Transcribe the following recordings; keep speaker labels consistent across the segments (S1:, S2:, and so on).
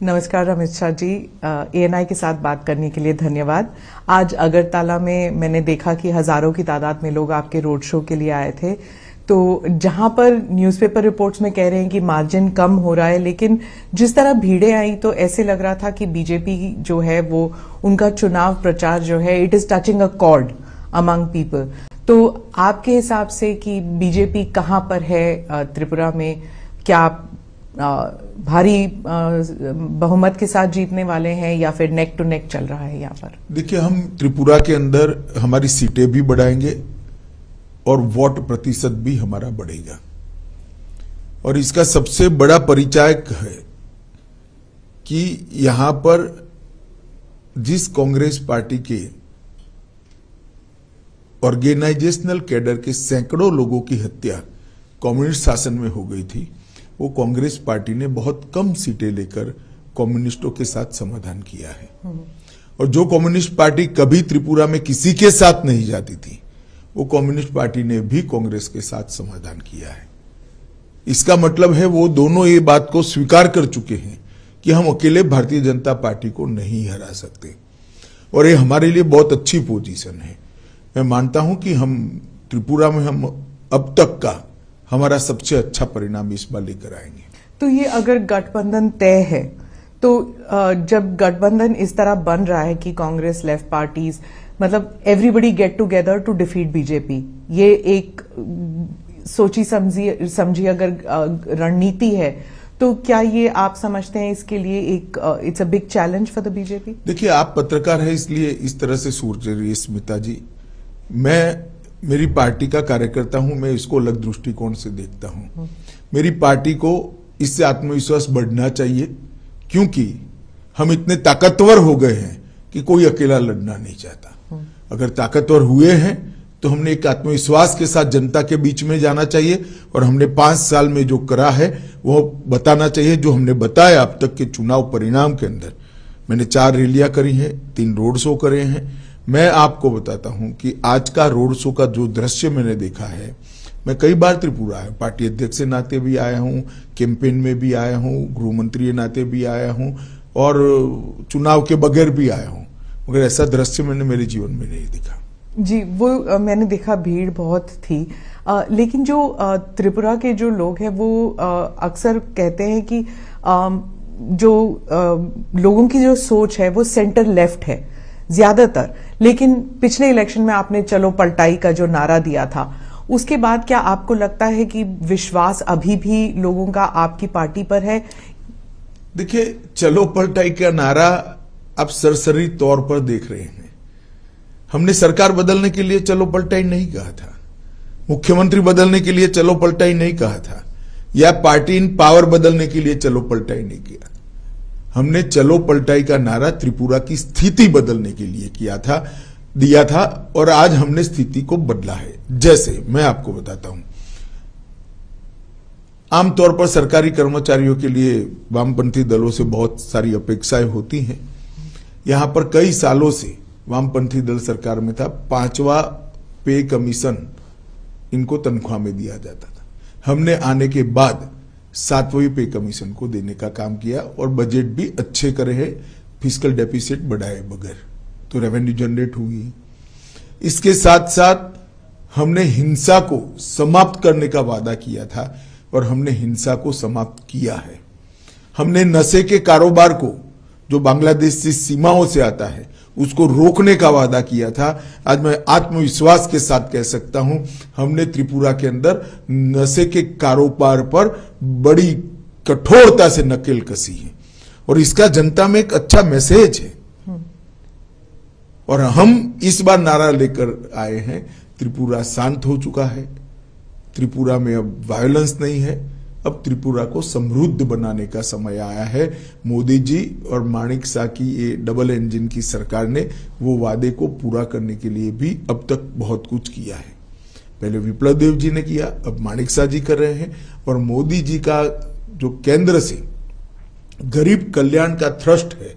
S1: नमस्कार अमित शाह जी, ANI के साथ बात करने के लिए धन्यवाद। आज अगरतला में मैंने देखा कि हजारों की तादाद में लोग आपके रोड शो के लिए आए थे। तो जहां पर न्यूज़पेपर रिपोर्ट्स में कह रहे हैं कि मार्जिन कम हो रहा है, लेकिन जिस तरह भीड़ें आई तो ऐसे लग रहा था कि बीजेपी जो है वो उनका चुनाव प्रचार जो है it is touching a cord among people. तो आपके हिसाब से कि बीजेपी कहां पर है त्रिपुरा में, क्या भारी बहुमत के साथ जीतने वाले हैं या फिर नेक टू नेक चल रहा है यहाँ पर?
S2: देखिए, हम त्रिपुरा के अंदर हमारी सीटें भी बढ़ाएंगे और वोट प्रतिशत भी हमारा बढ़ेगा। और इसका सबसे बड़ा परिचायक है कि यहां पर जिस कांग्रेस पार्टी के ऑर्गेनाइजेशनल कैडर के सैकड़ों लोगों की हत्या कम्युनिस्ट शासन में हो गई थी, वो कांग्रेस पार्टी ने बहुत कम सीटें लेकर कम्युनिस्टों के साथ समाधान किया है। और जो कम्युनिस्ट पार्टी कभी त्रिपुरा में किसी के साथ नहीं जाती थी, वो कम्युनिस्ट पार्टी ने भी कांग्रेस के साथ समाधान किया है। इसका मतलब है वो दोनों ये बात को स्वीकार कर चुके हैं कि हम अकेले भारतीय जनता पार्टी को नहीं हरा सकते, और ये हमारे लिए बहुत अच्छी पोजीशन है। मैं मानता हूं कि हम त्रिपुरा में हम अब तक का हमारा सबसे अच्छा परिणाम इस बार लेकर आएंगे।
S1: तो ये अगर गठबंधन तय है, तो जब गठबंधन इस तरह बन रहा है कि कांग्रेस, लेफ्ट पार्टीज, मतलब everybody get together to defeat BJP, ये एक सोची समझी अगर रणनीति है, तो क्या ये आप समझते हैं इसके लिए एक it's a big challenge for the BJP?
S2: देखिए, आप पत्रकार हैं इसलिए इस तरह से सोच रही है स्मिता जी। मैं मेरी पार्टी का कार्यकर्ता हूं, मैं इसको अलग दृष्टिकोण से देखता हूं। मेरी पार्टी को इससे आत्मविश्वास बढ़ना चाहिए, क्योंकि हम इतने ताकतवर हो गए हैं कि कोई अकेला लड़ना नहीं चाहता। अगर ताकतवर हुए हैं तो हमने एक आत्मविश्वास के साथ जनता के बीच में जाना चाहिए, और हमने 5 साल में जो करा है वो बताना चाहिए। जो हमने बताया अब तक के चुनाव परिणाम के अंदर, मैंने 4 रैलियां करी हैं, 3 रोड शो करे हैं। मैं आपको बताता हूं कि आज का रोड शो का जो दृश्य मैंने देखा है, मैं कई बार त्रिपुरा आया, पार्टी अध्यक्ष के नाते भी आया हूं, कैंपेन में भी आया हूं, गृह मंत्री के नाते भी आया हूं, और चुनाव के बगैर भी आया हूं, मगर ऐसा दृश्य मैंने मेरे जीवन में नहीं देखा।
S1: जी, वो मैंने देखा, भीड़ बहुत थी। लेकिन जो त्रिपुरा के जो लोग हैं वो अक्सर कहते हैं कि जो लोगों की जो सोच है वो सेंटर लेफ्ट है ज्यादातर। लेकिन पिछले इलेक्शन में आपने चलो पलटाई का जो नारा दिया था, उसके बाद क्या आपको लगता है कि विश्वास अभी भी लोगों का आपकी पार्टी पर है?
S2: देखिए, चलो पलटाई का नारा आप सरसरी तौर पर देख रहे हैं। हमने सरकार बदलने के लिए चलो पलटाई नहीं कहा था, मुख्यमंत्री बदलने के लिए चलो पलटाई नहीं कहा था, या पार्टी इन पावर बदलने के लिए चलो पलटाई नहीं किया। हमने चलो पलटाई का नारा त्रिपुरा की स्थिति बदलने के लिए दिया था, और आज हमने स्थिति को बदला है। जैसे मैं आपको बताता हूं, आमतौर पर सरकारी कर्मचारियों के लिए वामपंथी दलों से बहुत सारी अपेक्षाएं होती हैं। यहां पर कई सालों से वामपंथी दल सरकार में था, 5वां पे कमीशन इनको तनख्वाह में दिया जाता था। हमने आने के बाद 7वें पे कमीशन को देने का काम किया, और बजट भी अच्छे करे हैं, फिस्कल डेफिसिट बढ़ाए बगैर, तो रेवेन्यू जनरेट हुई। इसके साथ साथ हमने हिंसा को समाप्त करने का वादा किया था, और हमने हिंसा को समाप्त किया है। हमने नशे के कारोबार को, जो बांग्लादेश से सीमाओं से आता है, उसको रोकने का वादा किया था। आज मैं आत्मविश्वास के साथ कह सकता हूं, हमने त्रिपुरा के अंदर नशे के कारोबार पर बड़ी कठोरता से नकेल कसी है, और इसका जनता में एक अच्छा मैसेज है। और हम इस बार नारा लेकर आए हैं, त्रिपुरा शांत हो चुका है, त्रिपुरा में अब वायलेंस नहीं है, अब त्रिपुरा को समृद्ध बनाने का समय आया है। मोदी जी और माणिक शाह की ये डबल इंजन की सरकार ने वो वादे को पूरा करने के लिए भी अब तक बहुत कुछ किया है। पहले विप्लव देव जी ने किया, अब माणिक शाह जी कर रहे हैं, और मोदी जी का जो केंद्र से गरीब कल्याण का थ्रस्ट है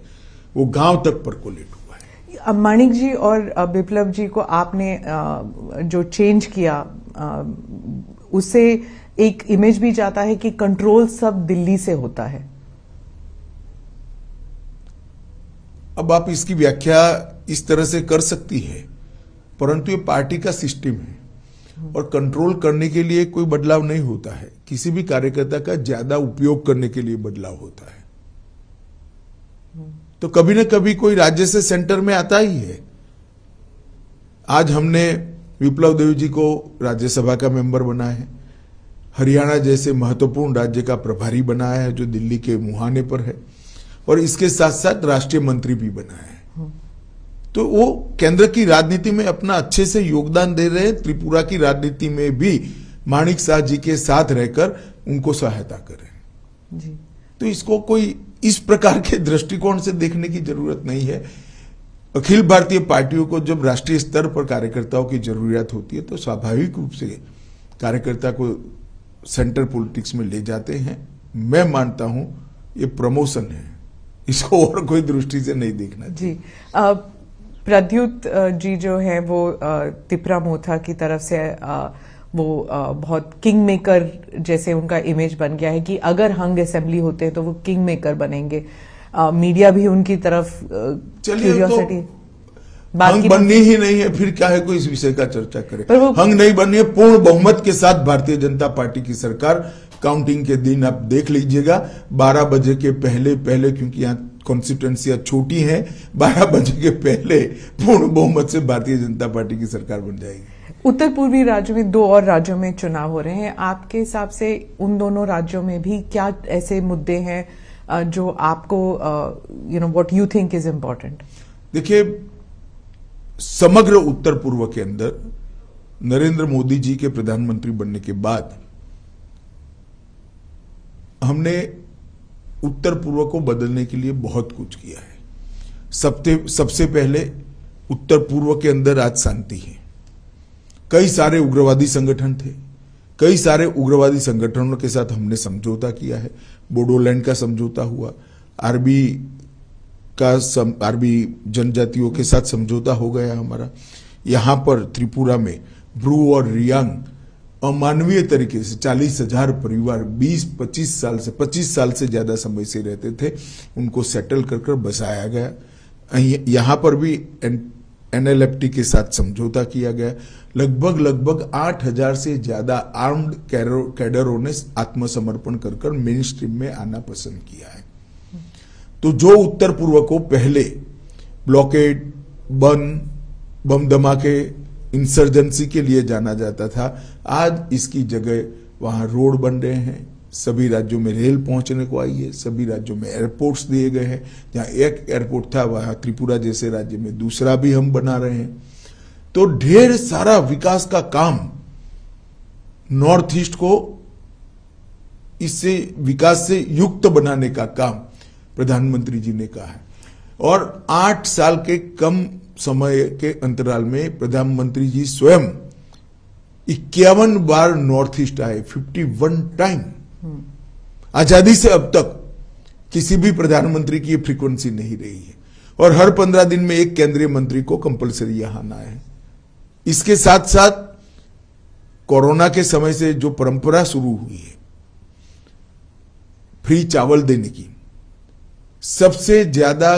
S2: वो गांव तक परकोलेट हुआ है।
S1: माणिक जी और विप्लव जी को आपने जो चेंज किया, उससे एक इमेज भी जाता है कि कंट्रोल सब दिल्ली से होता है।
S2: अब आप इसकी व्याख्या इस तरह से कर सकती है, परंतु ये पार्टी का सिस्टम है और कंट्रोल करने के लिए कोई बदलाव नहीं होता है। किसी भी कार्यकर्ता का ज्यादा उपयोग करने के लिए बदलाव होता है। तो कभी न कभी कोई राज्य से सेंटर में आता ही है। आज हमने विप्लव देव जी को राज्यसभा का मेंबर बनाया है, हरियाणा जैसे महत्वपूर्ण राज्य का प्रभारी बनाया है जो दिल्ली के मुहाने पर है, और इसके साथ साथ राष्ट्रीय मंत्री भी बनाया है। तो वो केंद्र की राजनीति में अपना अच्छे से योगदान दे रहे हैं। त्रिपुरा की राजनीति में भी माणिक शाह जी के साथ रहकर उनको सहायता कर रहे हैं जी। तो इसको कोई इस प्रकार के दृष्टिकोण से देखने की जरूरत नहीं है। अखिल भारतीय पार्टियों को जब राष्ट्रीय स्तर पर कार्यकर्ताओं की जरूरत होती है तो स्वाभाविक रूप से कार्यकर्ता को सेंटर पॉलिटिक्स में ले जाते हैं। मैं मानता हूं ये प्रमोशन है, इसको और कोई दृष्टि से नहीं देखना
S1: जी। प्रद्युत जी जो है वो तिपरा मोथा की तरफ से वो बहुत किंग मेकर जैसे उनका इमेज बन गया है कि अगर हंग असेंबली होते हैं तो वो किंग मेकर बनेंगे। मीडिया भी उनकी तरफ क्यूरियोसिटी
S2: हंग बननी ही नहीं है, फिर क्या है कोई इस विषय का चर्चा करे। हंग नहीं बननी है, पूर्ण बहुमत के साथ भारतीय जनता पार्टी की सरकार काउंटिंग के दिन आप देख लीजिएगा 12 बजे के पहले क्योंकि यहाँ कॉन्स्टिट्यूएंसियां छोटी हैं, 12 बजे के पहले पूर्ण बहुमत से भारतीय जनता पार्टी की सरकार बन जाएगी।
S1: उत्तर पूर्वी राज्यों में 2 और राज्यों में चुनाव हो रहे हैं। आपके हिसाब से उन दोनों राज्यों में भी क्या ऐसे मुद्दे हैं जो आपको what you think is important?
S2: देखिए, समग्र उत्तर पूर्व के अंदर नरेंद्र मोदी जी के प्रधानमंत्री बनने के बाद हमने उत्तर पूर्व को बदलने के लिए बहुत कुछ किया है। सबसे पहले उत्तर पूर्व के अंदर आज शांति है। कई सारे उग्रवादी संगठन थे, कई सारे उग्रवादी संगठनों के साथ हमने समझौता किया है। बोडोलैंड का समझौता हुआ, आरबी जनजातियों के साथ समझौता हो गया हमारा। यहां पर त्रिपुरा में ब्रू और रियांग अमानवीय तरीके से 40,000 परिवार 20-25 साल से ज्यादा समय से रहते थे, उनको सेटल कर बसाया गया। यहां पर भी NLFT के साथ समझौता किया गया। लगभग 8,000 से ज्यादा आर्म्ड कैडरों ने आत्मसमर्पण कर मेन स्ट्रीम में आना पसंद किया है। तो जो उत्तर पूर्व को पहले ब्लॉकेड, बम धमाके, इंसर्जेंसी के लिए जाना जाता था, आज इसकी जगह वहां रोड बन रहे हैं। सभी राज्यों में रेल पहुंचने को आई है, सभी राज्यों में एयरपोर्ट्स दिए गए हैं। जहां एक एयरपोर्ट था वहां त्रिपुरा जैसे राज्य में दूसरा भी हम बना रहे हैं। तो ढेर सारा विकास का काम नॉर्थ ईस्ट को इससे विकास से युक्त बनाने का काम प्रधानमंत्री जी ने कहा है। और 8 साल के कम समय के अंतराल में प्रधानमंत्री जी स्वयं 51 बार नॉर्थ ईस्ट आए, 51 टाइम। आजादी से अब तक किसी भी प्रधानमंत्री की ये फ्रीक्वेंसी नहीं रही है। और हर 15 दिन में एक केंद्रीय मंत्री को कंपलसरी यहां आना है। इसके साथ साथ कोरोना के समय से जो परंपरा शुरू हुई है फ्री चावल देने की, सबसे ज्यादा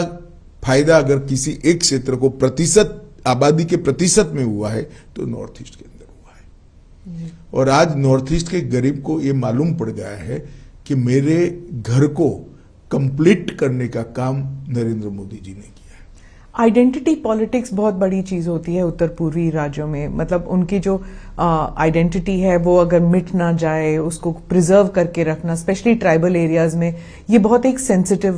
S2: फायदा अगर किसी एक क्षेत्र को प्रतिशत आबादी के प्रतिशत में हुआ है तो नॉर्थ ईस्ट के अंदर हुआ है। और आज नॉर्थ ईस्ट के गरीब को यह मालूम पड़ गया है कि मेरे घर को कंप्लीट करने का काम नरेंद्र मोदी जी ने किया है।
S1: आइडेंटिटी पॉलिटिक्स बहुत बड़ी चीज होती है उत्तर पूर्वी राज्यों में। मतलब उनकी जो आइडेंटिटी है वो अगर मिट ना जाए, उसको प्रिजर्व करके रखना, स्पेशली ट्राइबल एरियाज में, ये बहुत एक सेंसिटिव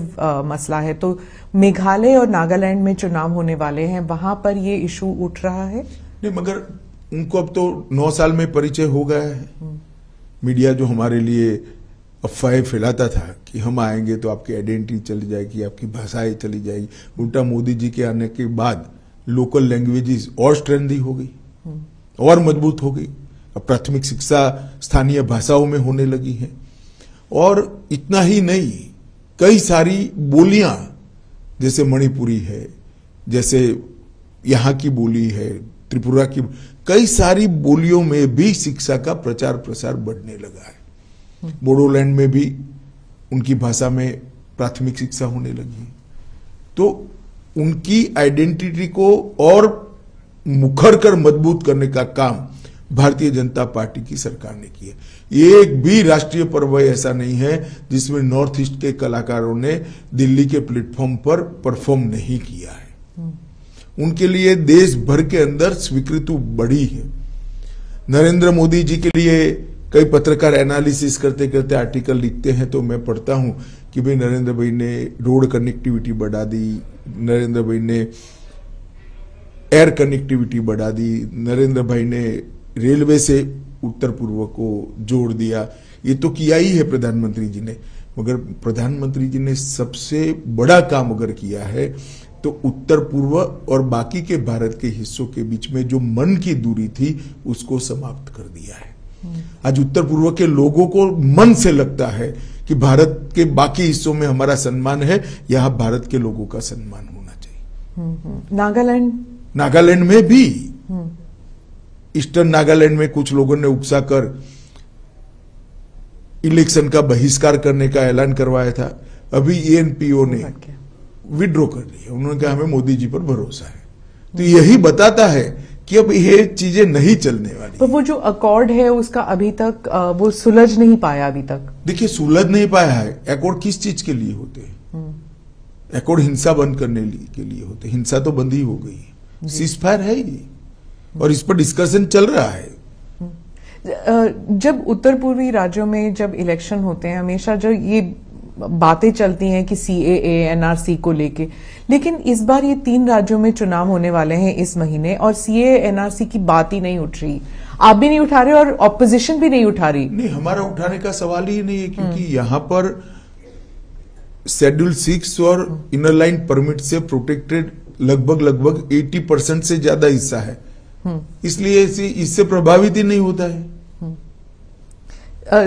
S1: मसला है। तो मेघालय और नागालैंड में चुनाव होने वाले हैं, वहां पर ये इशू उठ रहा है?
S2: नहीं, मगर उनको अब तो 9 साल में परिचय हो गया है। मीडिया जो हमारे लिए अफवाहें फैलाता था कि हम आएंगे तो आपकी आइडेंटिटी चली जाएगी, आपकी भाषाएं चली जाएगी, उल्टा मोदी जी के आने के बाद लोकल लैंग्वेजेस और स्ट्रेंथी हो गई और मजबूत हो गई। अब प्राथमिक शिक्षा स्थानीय भाषाओं में होने लगी है। और इतना ही नहीं, कई सारी बोलियां जैसे मणिपुरी है, जैसे यहाँ की बोली है, त्रिपुरा की, कई सारी बोलियों में भी शिक्षा का प्रचार प्रसार बढ़ने लगा है। बोडोलैंड में भी उनकी भाषा में प्राथमिक शिक्षा होने लगी है। तो उनकी आइडेंटिटी को और मुखर कर मजबूत करने का काम भारतीय जनता पार्टी की सरकार ने किया। एक भी राष्ट्रीय पर्व ऐसा नहीं है जिसमें नॉर्थ ईस्ट के कलाकारों ने दिल्ली के प्लेटफॉर्म पर परफॉर्म नहीं किया है। उनके लिए देश भर के अंदर स्वीकृति बढ़ी है। नरेंद्र मोदी जी के लिए कई पत्रकार एनालिसिस करते करते आर्टिकल लिखते हैं तो मैं पढ़ता हूं कि भाई नरेंद्र भाई ने रोड कनेक्टिविटी बढ़ा दी, नरेंद्र भाई ने एयर कनेक्टिविटी बढ़ा दी, नरेंद्र भाई ने रेलवे से उत्तर पूर्व को जोड़ दिया। ये तो किया ही है प्रधानमंत्री जी ने, मगर प्रधानमंत्री जी ने सबसे बड़ा काम अगर किया है तो उत्तर पूर्व और बाकी के भारत के हिस्सों के बीच में जो मन की दूरी थी उसको समाप्त कर दिया है। आज उत्तर पूर्व के लोगों को मन से लगता है कि भारत के बाकी हिस्सों में हमारा सम्मान है, यहां भारत के लोगों का सम्मान होना चाहिए। नागालैंड में भी ईस्टर्न नागालैंड में कुछ लोगों ने उकसाकर इलेक्शन का बहिष्कार करने का ऐलान करवाया था। अभी एएनपीओ ने विड्रॉ कर लिया। उन्होंने कहा हमें मोदी जी पर भरोसा है। तो यही बताता है कि अब ये चीजें नहीं चलने वाली।
S1: तो वो जो अकॉर्ड है उसका अभी तक वो सुलझ नहीं पाया अभी तक।
S2: देखिए सुलझ नहीं पाया है। अकॉर्ड किस चीज के लिए होते हैं? अकॉर्ड हिंसा बंद करने के लिए होते। हिंसा तो बंद ही हो गई है, सीजफायर है ये, और इस पर डिस्कशन चल रहा है।
S1: जब उत्तर पूर्वी राज्यों में जब इलेक्शन होते हैं हमेशा जो ये बातें चलती हैं कि सीएए एनआरसी को लेके, लेकिन इस बार ये 3 राज्यों में चुनाव होने वाले हैं इस महीने और सीएए एनआरसी की बात ही नहीं उठ रही। आप भी नहीं उठा रहे और ऑपोजिशन भी नहीं उठा रही।
S2: नहीं, हमारा उठाने का सवाल ही नहीं है, क्योंकि यहां पर शेड्यूल 6 और इनर लाइन परमिट से प्रोटेक्टेड लगभग 80% से ज्यादा हिस्सा है, इसलिए इससे प्रभावित ही नहीं होता है।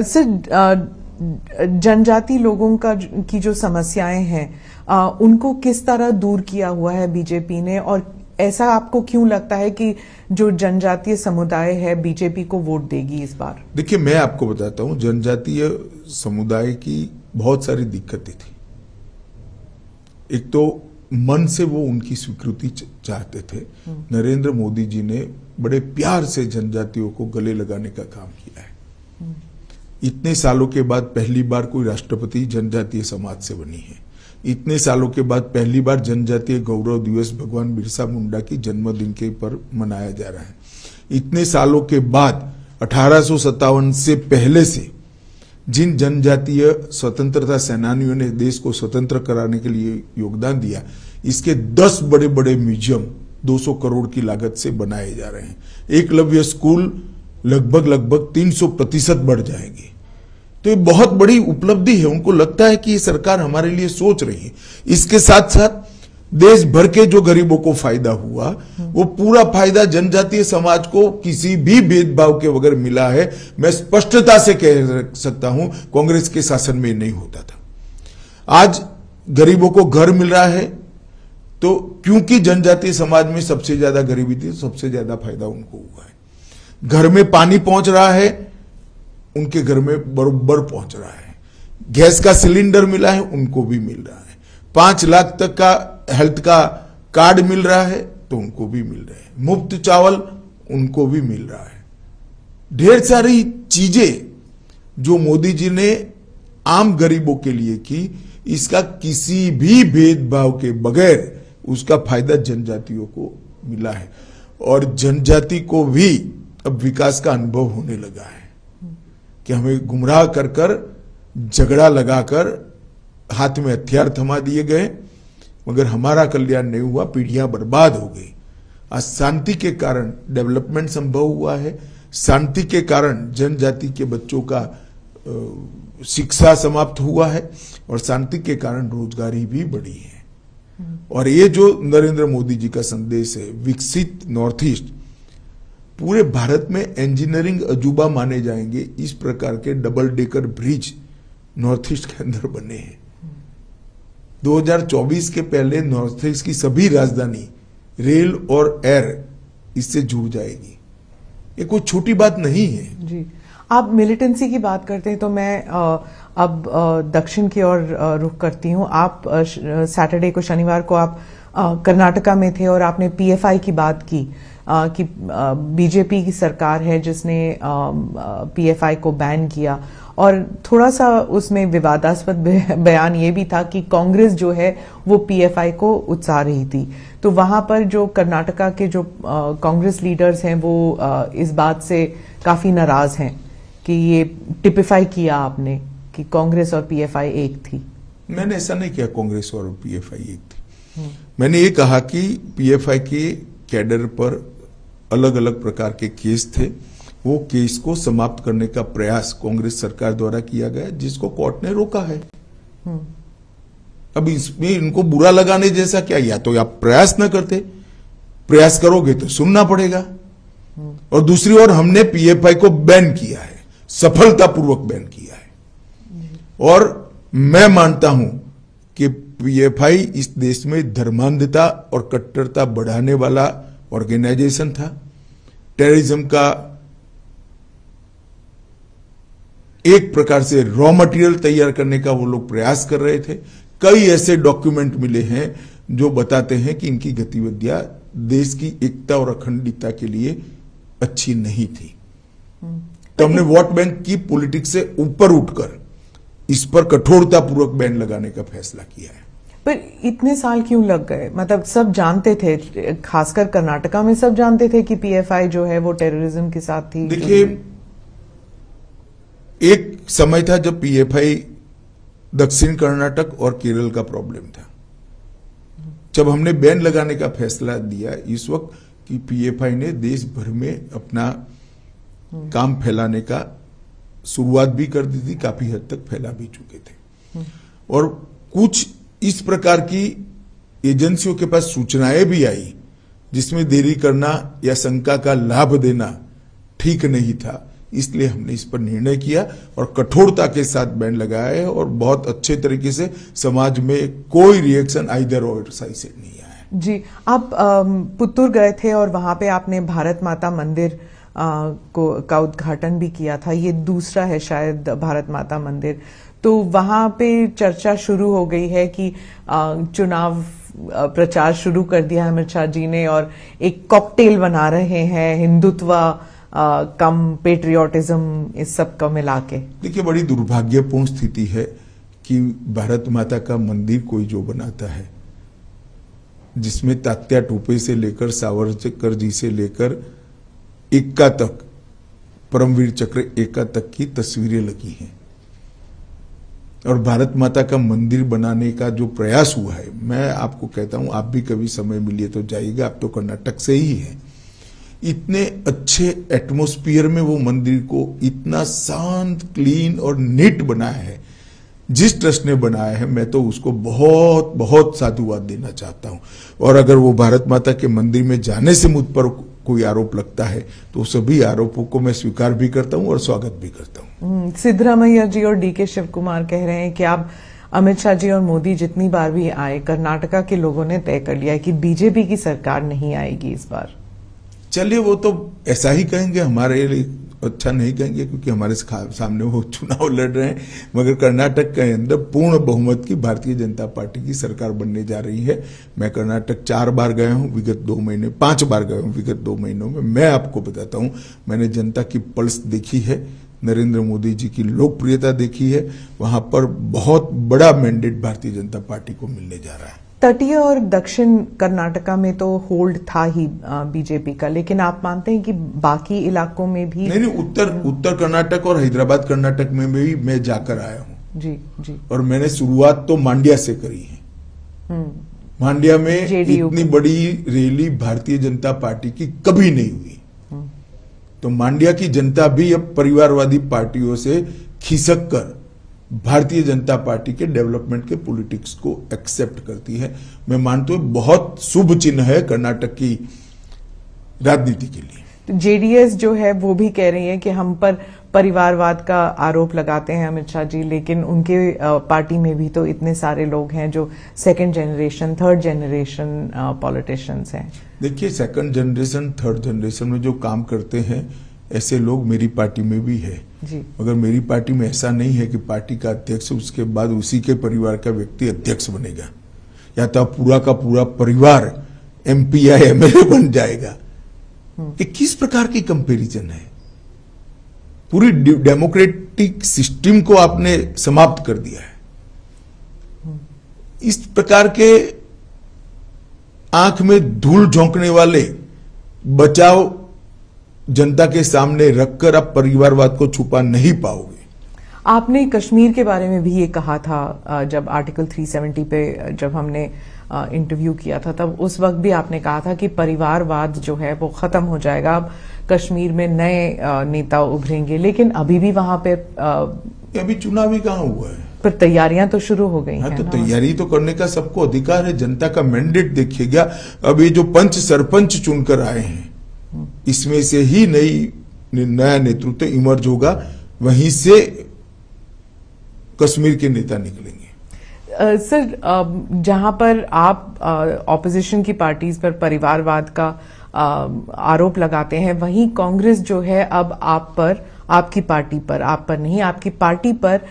S1: सर, जनजाति लोगों की जो समस्याएं हैं उनको किस तरह दूर किया हुआ है बीजेपी ने, और ऐसा आपको क्यों लगता है कि जो जनजातीय समुदाय है बीजेपी को वोट देगी इस बार?
S2: देखिए मैं आपको बताता हूं, जनजातीय समुदाय की बहुत सारी दिक्कतें थी। एक तो मन से वो उनकी स्वीकृति चाहते थे। नरेंद्र मोदी जी ने बड़े प्यार से जनजातियों को गले लगाने का काम किया है। इतने सालों के बाद पहली बार कोई राष्ट्रपति जनजातीय समाज से बनी है। इतने सालों के बाद पहली बार जनजातीय गौरव दिवस भगवान बिरसा मुंडा की जन्मदिन के पर मनाया जा रहा है। इतने सालों के बाद 1857 से पहले से जिन जनजातीय स्वतंत्रता सेनानियों ने देश को स्वतंत्र कराने के लिए योगदान दिया, इसके 10 बड़े बड़े म्यूजियम 200 करोड़ की लागत से बनाए जा रहे हैं। एकलव्य स्कूल लगभग 300% बढ़ जाएंगे। तो ये बहुत बड़ी उपलब्धि है। उनको लगता है कि ये सरकार हमारे लिए सोच रही है। इसके साथ साथ देश भर के जो गरीबों को फायदा हुआ, वो पूरा फायदा जनजातीय समाज को किसी भी भेदभाव के बगैर मिला है। मैं स्पष्टता से कह सकता हूं, कांग्रेस के शासन में नहीं होता था। आज गरीबों को घर मिल रहा है तो क्योंकि जनजातीय समाज में सबसे ज्यादा गरीबी थी, सबसे ज्यादा फायदा उनको हुआ है। घर में पानी पहुंच रहा है, उनके घर में बरोबर पहुंच रहा है। गैस का सिलेंडर मिला है, उनको भी मिल रहा है। 5 लाख तक का हेल्थ का कार्ड मिल रहा है तो उनको भी मिल रहा है। मुफ्त चावल उनको भी मिल रहा है। ढेर सारी चीजें जो मोदी जी ने आम गरीबों के लिए की, इसका किसी भी भेदभाव के बगैर उसका फायदा जनजातियों को मिला है। और जनजाति को भी अब विकास का अनुभव होने लगा है कि हमें गुमराह कर कर, झगड़ा लगाकर हाथ में हथियार थमा दिए गए, मगर हमारा कल्याण नहीं हुआ, पीढ़ियां बर्बाद हो गई। आज शांति के कारण डेवलपमेंट संभव हुआ है। शांति के कारण जनजाति के बच्चों का शिक्षा समाप्त हुआ है और शांति के कारण रोजगारी भी बढ़ी है। और ये जो नरेंद्र मोदी जी का संदेश है, विकसित नॉर्थ ईस्ट, पूरे भारत में इंजीनियरिंग अजूबा माने जाएंगे। इस प्रकार के double decker bridge north east के अंदर बने हैं। 2024 के पहले नॉर्थ ईस्ट की सभी राजधानी रेल और एयर इससे जुड़ जाएगी। ये कोई छोटी बात नहीं है
S1: जी। आप मिलिटेंसी की बात करते हैं तो मैं अब दक्षिण की ओर रुख करती हूँ। आप सैटरडे को, शनिवार को आप कर्नाटका में थे और आपने पीएफआई की बात की कि बीजेपी की सरकार है जिसने पीएफआई को बैन किया, और थोड़ा सा उसमें विवादास्पद बयान ये भी था कि कांग्रेस जो है वो पीएफआई को उकसा रही थी। तो वहां पर जो कर्नाटका के जो कांग्रेस लीडर्स हैं वो इस बात से काफी नाराज हैं कि ये टिपिफाई किया आपने कि कांग्रेस और पीएफआई एक थी।
S2: मैंने ऐसा नहीं किया कांग्रेस और पीएफआई एक थी। मैंने ये कहा कि पीएफआई के कैडर पर अलग अलग प्रकार के केस थे, वो केस को समाप्त करने का प्रयास कांग्रेस सरकार द्वारा किया गया जिसको कोर्ट ने रोका है। अब इसमें इनको बुरा लगाने जैसा क्या, या तो आप प्रयास न करते, प्रयास करोगे तो सुनना पड़ेगा। और दूसरी ओर हमने पीएफआई को बैन किया है, सफलतापूर्वक बैन किया है। और मैं मानता हूं कि पीएफआई इस देश में धर्मांधता और कट्टरता बढ़ाने वाला ऑर्गेनाइजेशन था। टेररिज्म का एक प्रकार से रॉ मटेरियल तैयार करने का वो लोग प्रयास कर रहे थे। कई ऐसे डॉक्यूमेंट मिले हैं जो बताते हैं कि इनकी गतिविधियां देश की एकता और अखंडता के लिए अच्छी नहीं थी। तो हमने वोट बैंक की पॉलिटिक्स से ऊपर उठकर इस पर कठोरतापूर्वक बैन लगाने का फैसला किया है।
S1: पर इतने साल क्यों लग गए? मतलब सब जानते थे, खासकर कर्नाटका में सब जानते थे कि पीएफआई जो है वो टेररिज्म के साथ थी।
S2: देखिए, एक समय था जब पीएफआई दक्षिण कर्नाटक और केरल का प्रॉब्लम था। जब हमने बैन लगाने का फैसला दिया इस वक्त कि पीएफआई ने देश भर में अपना काम फैलाने का शुरुआत भी कर दी थी, काफी हद तक फैला भी चुके थे। और कुछ इस प्रकार की एजेंसियों के पास सूचनाएं भी आई जिसमें देरी करना या शंका का लाभ देना ठीक नहीं था। इसलिए हमने इस पर निर्णय किया और कठोरता के साथ बैन लगाया है और बहुत अच्छे तरीके से समाज में कोई रिएक्शन आइदर और साइड से नहीं आया।
S1: जी, आप पुत्तूर गए थे और वहां पे आपने भारत माता मंदिर का उद्घाटन भी किया था। ये दूसरा है शायद भारत माता मंदिर। तो वहां पे चर्चा शुरू हो गई है कि चुनाव प्रचार शुरू कर दिया है अमित शाह जी ने और एक कॉकटेल बना रहे हैं, हिंदुत्व कम पेट्रियोटिज्म, इस सब का मिला के।
S2: देखिए, बड़ी दुर्भाग्यपूर्ण स्थिति है कि भारत माता का मंदिर कोई जो बनाता है जिसमें तात्या टोपे से लेकर सावरकर जी से लेकर एक्का तक, परमवीर चक्र एक्का तक की तस्वीरें लगी हैं, और भारत माता का मंदिर बनाने का जो प्रयास हुआ है, मैं आपको कहता हूं, आप भी कभी समय मिलिए तो जाइएगा, आप तो कर्नाटक से ही हैं। इतने अच्छे एटमॉस्फेयर में वो मंदिर को इतना शांत, क्लीन और नीट बनाया है जिस ट्रस्ट ने बनाया है, मैं तो उसको बहुत बहुत साधुवाद देना चाहता हूं। और अगर वो भारत माता के मंदिर में जाने से मुझ पर कोई आरोप लगता है तो सभी आरोपों को मैं स्वीकार भी करता हूं और स्वागत भी करता हूं।
S1: सिद्धरामैया जी और डीके शिव कुमार कह रहे हैं कि आप अमित शाह जी और मोदी जितनी बार भी आए, कर्नाटका के लोगों ने तय कर लिया है कि बीजेपी की सरकार नहीं आएगी इस बार।
S2: चलिए, वो तो ऐसा ही कहेंगे, हमारे लिए अच्छा नहीं कहेंगे क्योंकि हमारे सामने वो चुनाव लड़ रहे हैं। मगर कर्नाटक के अंदर पूर्ण बहुमत की भारतीय जनता पार्टी की सरकार बनने जा रही है। मैं कर्नाटक 4 बार गया हूं विगत 2 महीने, 5 बार गया हूं विगत 2 महीनों में। मैं आपको बताता हूं, मैंने जनता की पल्स देखी है, नरेंद्र मोदी जी की लोकप्रियता देखी है। वहां पर बहुत बड़ा मैंडेट भारतीय जनता पार्टी को मिलने जा रहा है।
S1: तटीय और दक्षिण कर्नाटका में तो होल्ड था ही बीजेपी का, लेकिन आप मानते हैं कि बाकी इलाकों में भी?
S2: नहीं, उत्तर कर्नाटक और हैदराबाद कर्नाटक में भी मैं जाकर आया हूं।
S1: जी जी। और
S2: मैंने शुरुआत तो मांड्या से करी है। मांड्या में इतनी बड़ी रैली भारतीय जनता पार्टी की कभी नहीं हुई। तो मांड्या की जनता भी अब परिवारवादी पार्टियों से खिसक कर भारतीय जनता पार्टी के डेवलपमेंट के पॉलिटिक्स को एक्सेप्ट करती है। मैं मानता हूं बहुत शुभ चिन्ह है कर्नाटक की राजनीति के लिए।
S1: तो जेडीएस जो है वो भी कह रही है कि हम पर परिवारवाद का आरोप लगाते हैं अमित शाह जी, लेकिन उनके पार्टी में भी तो इतने सारे लोग हैं जो second generation, third generation politicians हैं।
S2: देखिए, सेकंड जनरेशन, थर्ड जनरेशन में जो काम करते हैं ऐसे लोग मेरी पार्टी में भी है
S1: जी।
S2: मगर मेरी पार्टी में ऐसा नहीं है कि पार्टी का अध्यक्ष उसके बाद उसी के परिवार का व्यक्ति अध्यक्ष बनेगा। या तो पूरा का पूरा परिवार MP या MLA बन जाएगा। ये किस प्रकार की कंपैरिजन है? पूरी डेमोक्रेटिक सिस्टम को आपने समाप्त कर दिया है। इस प्रकार के आंख में धूल झोंकने वाले बचाव जनता के सामने रखकर आप परिवारवाद को छुपा नहीं पाओगे।
S1: आपने कश्मीर के बारे में भी ये कहा था जब आर्टिकल 370 पे जब हमने इंटरव्यू किया था, तब उस वक्त भी आपने कहा था कि परिवारवाद जो है वो खत्म हो जाएगा, अब कश्मीर में नए नेता उभरेंगे। लेकिन अभी भी वहां पे
S2: अभी चुनाव ही कहां हुआ है,
S1: पर तैयारियां तो शुरू हो गई हैं।
S2: तो तैयारी तो करने का सबको अधिकार है। जनता का मैंडेट देखिएगा। अब ये जो पंच सरपंच चुनकर आए हैं, इसमें से ही नया नेतृत्व इमर्ज होगा, वहीं से कश्मीर के नेता निकलेंगे।
S1: सर, जहां पर आप ऑपोजिशन की पार्टीज पर परिवारवाद का आरोप लगाते हैं, वहीं कांग्रेस जो है अब आप पर, आपकी पार्टी पर, आप पर नहीं, आपकी पार्टी पर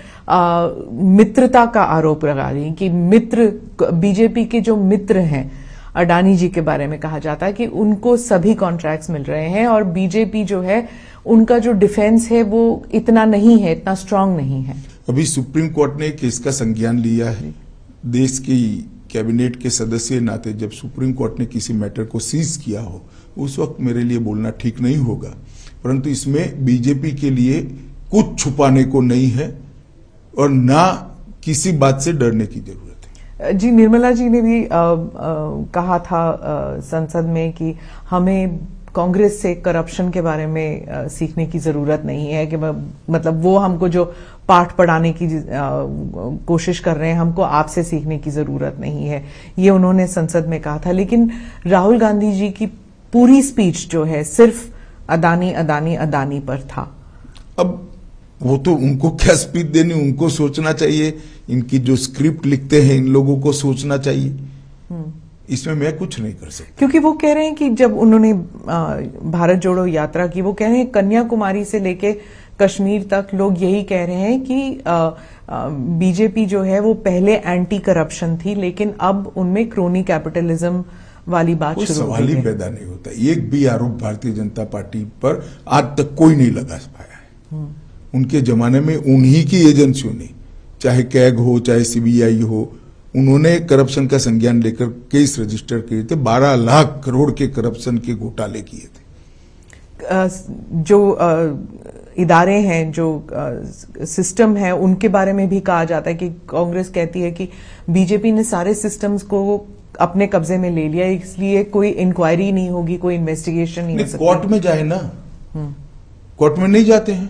S1: मित्रता का आरोप लगा रही है कि मित्र, बीजेपी के जो मित्र हैं, अडानी जी के बारे में कहा जाता है कि उनको सभी कॉन्ट्रैक्ट्स मिल रहे हैं और बीजेपी जो है उनका जो डिफेंस है वो इतना नहीं है, इतना स्ट्रांग नहीं है।
S2: अभी सुप्रीम कोर्ट ने केस का संज्ञान लिया है। देश की कैबिनेट के सदस्य नाते जब सुप्रीम कोर्ट ने किसी मैटर को सीज किया हो, उस वक्त मेरे लिए बोलना ठीक नहीं होगा, परंतु इसमें बीजेपी के लिए कुछ छुपाने को नहीं है और ना किसी बात से डरने की जरूरत है।
S1: जी, निर्मला जी ने भी कहा था संसद में कि हमें कांग्रेस से करप्शन के बारे में सीखने की जरूरत नहीं है, कि मतलब वो हमको जो पाठ पढ़ाने की कोशिश कर रहे हैं, हमको आपसे सीखने की जरूरत नहीं है, ये उन्होंने संसद में कहा था। लेकिन राहुल गांधी जी की पूरी स्पीच जो है सिर्फ अदानी अदानी अदानी पर था।
S2: अब वो तो उनको क्या स्पीच देनी, उनको सोचना चाहिए। इनकी जो स्क्रिप्ट लिखते हैं इन लोगों को सोचना चाहिए, इसमें मैं कुछ नहीं कर सकता।
S1: क्योंकि वो कह रहे हैं कि जब उन्होंने भारत जोड़ो यात्रा की, वो कह रहे हैं कन्याकुमारी से लेके कश्मीर तक लोग यही कह रहे हैं कि बीजेपी जो है वो पहले एंटी करप्शन थी, लेकिन अब उनमें क्रोनी कैपिटलिज्म वाली बात शुरू हो गई है।
S2: सवाल ही पैदा नहीं होता। एक भी आरोप भारतीय जनता पार्टी पर आज तक कोई नहीं लगा पाया है। उनके जमाने में उन्हीं की एजेंसियों ने, चाहे कैग हो चाहे CBI हो, उन्होंने करप्शन का संज्ञान लेकर केस रजिस्टर किए थे। 12 लाख करोड़ के करप्शन के घोटाले किए थे।
S1: जो इदारे हैं, जो सिस्टम है, उनके बारे में भी कहा जाता है कि कांग्रेस कहती है कि बीजेपी ने सारे सिस्टम्स को अपने कब्जे में ले लिया, इसलिए कोई इंक्वायरी नहीं होगी, कोई इन्वेस्टिगेशन नहीं हो सकती।
S2: कोर्ट में जाए ना, कोर्ट में नहीं जाते हैं।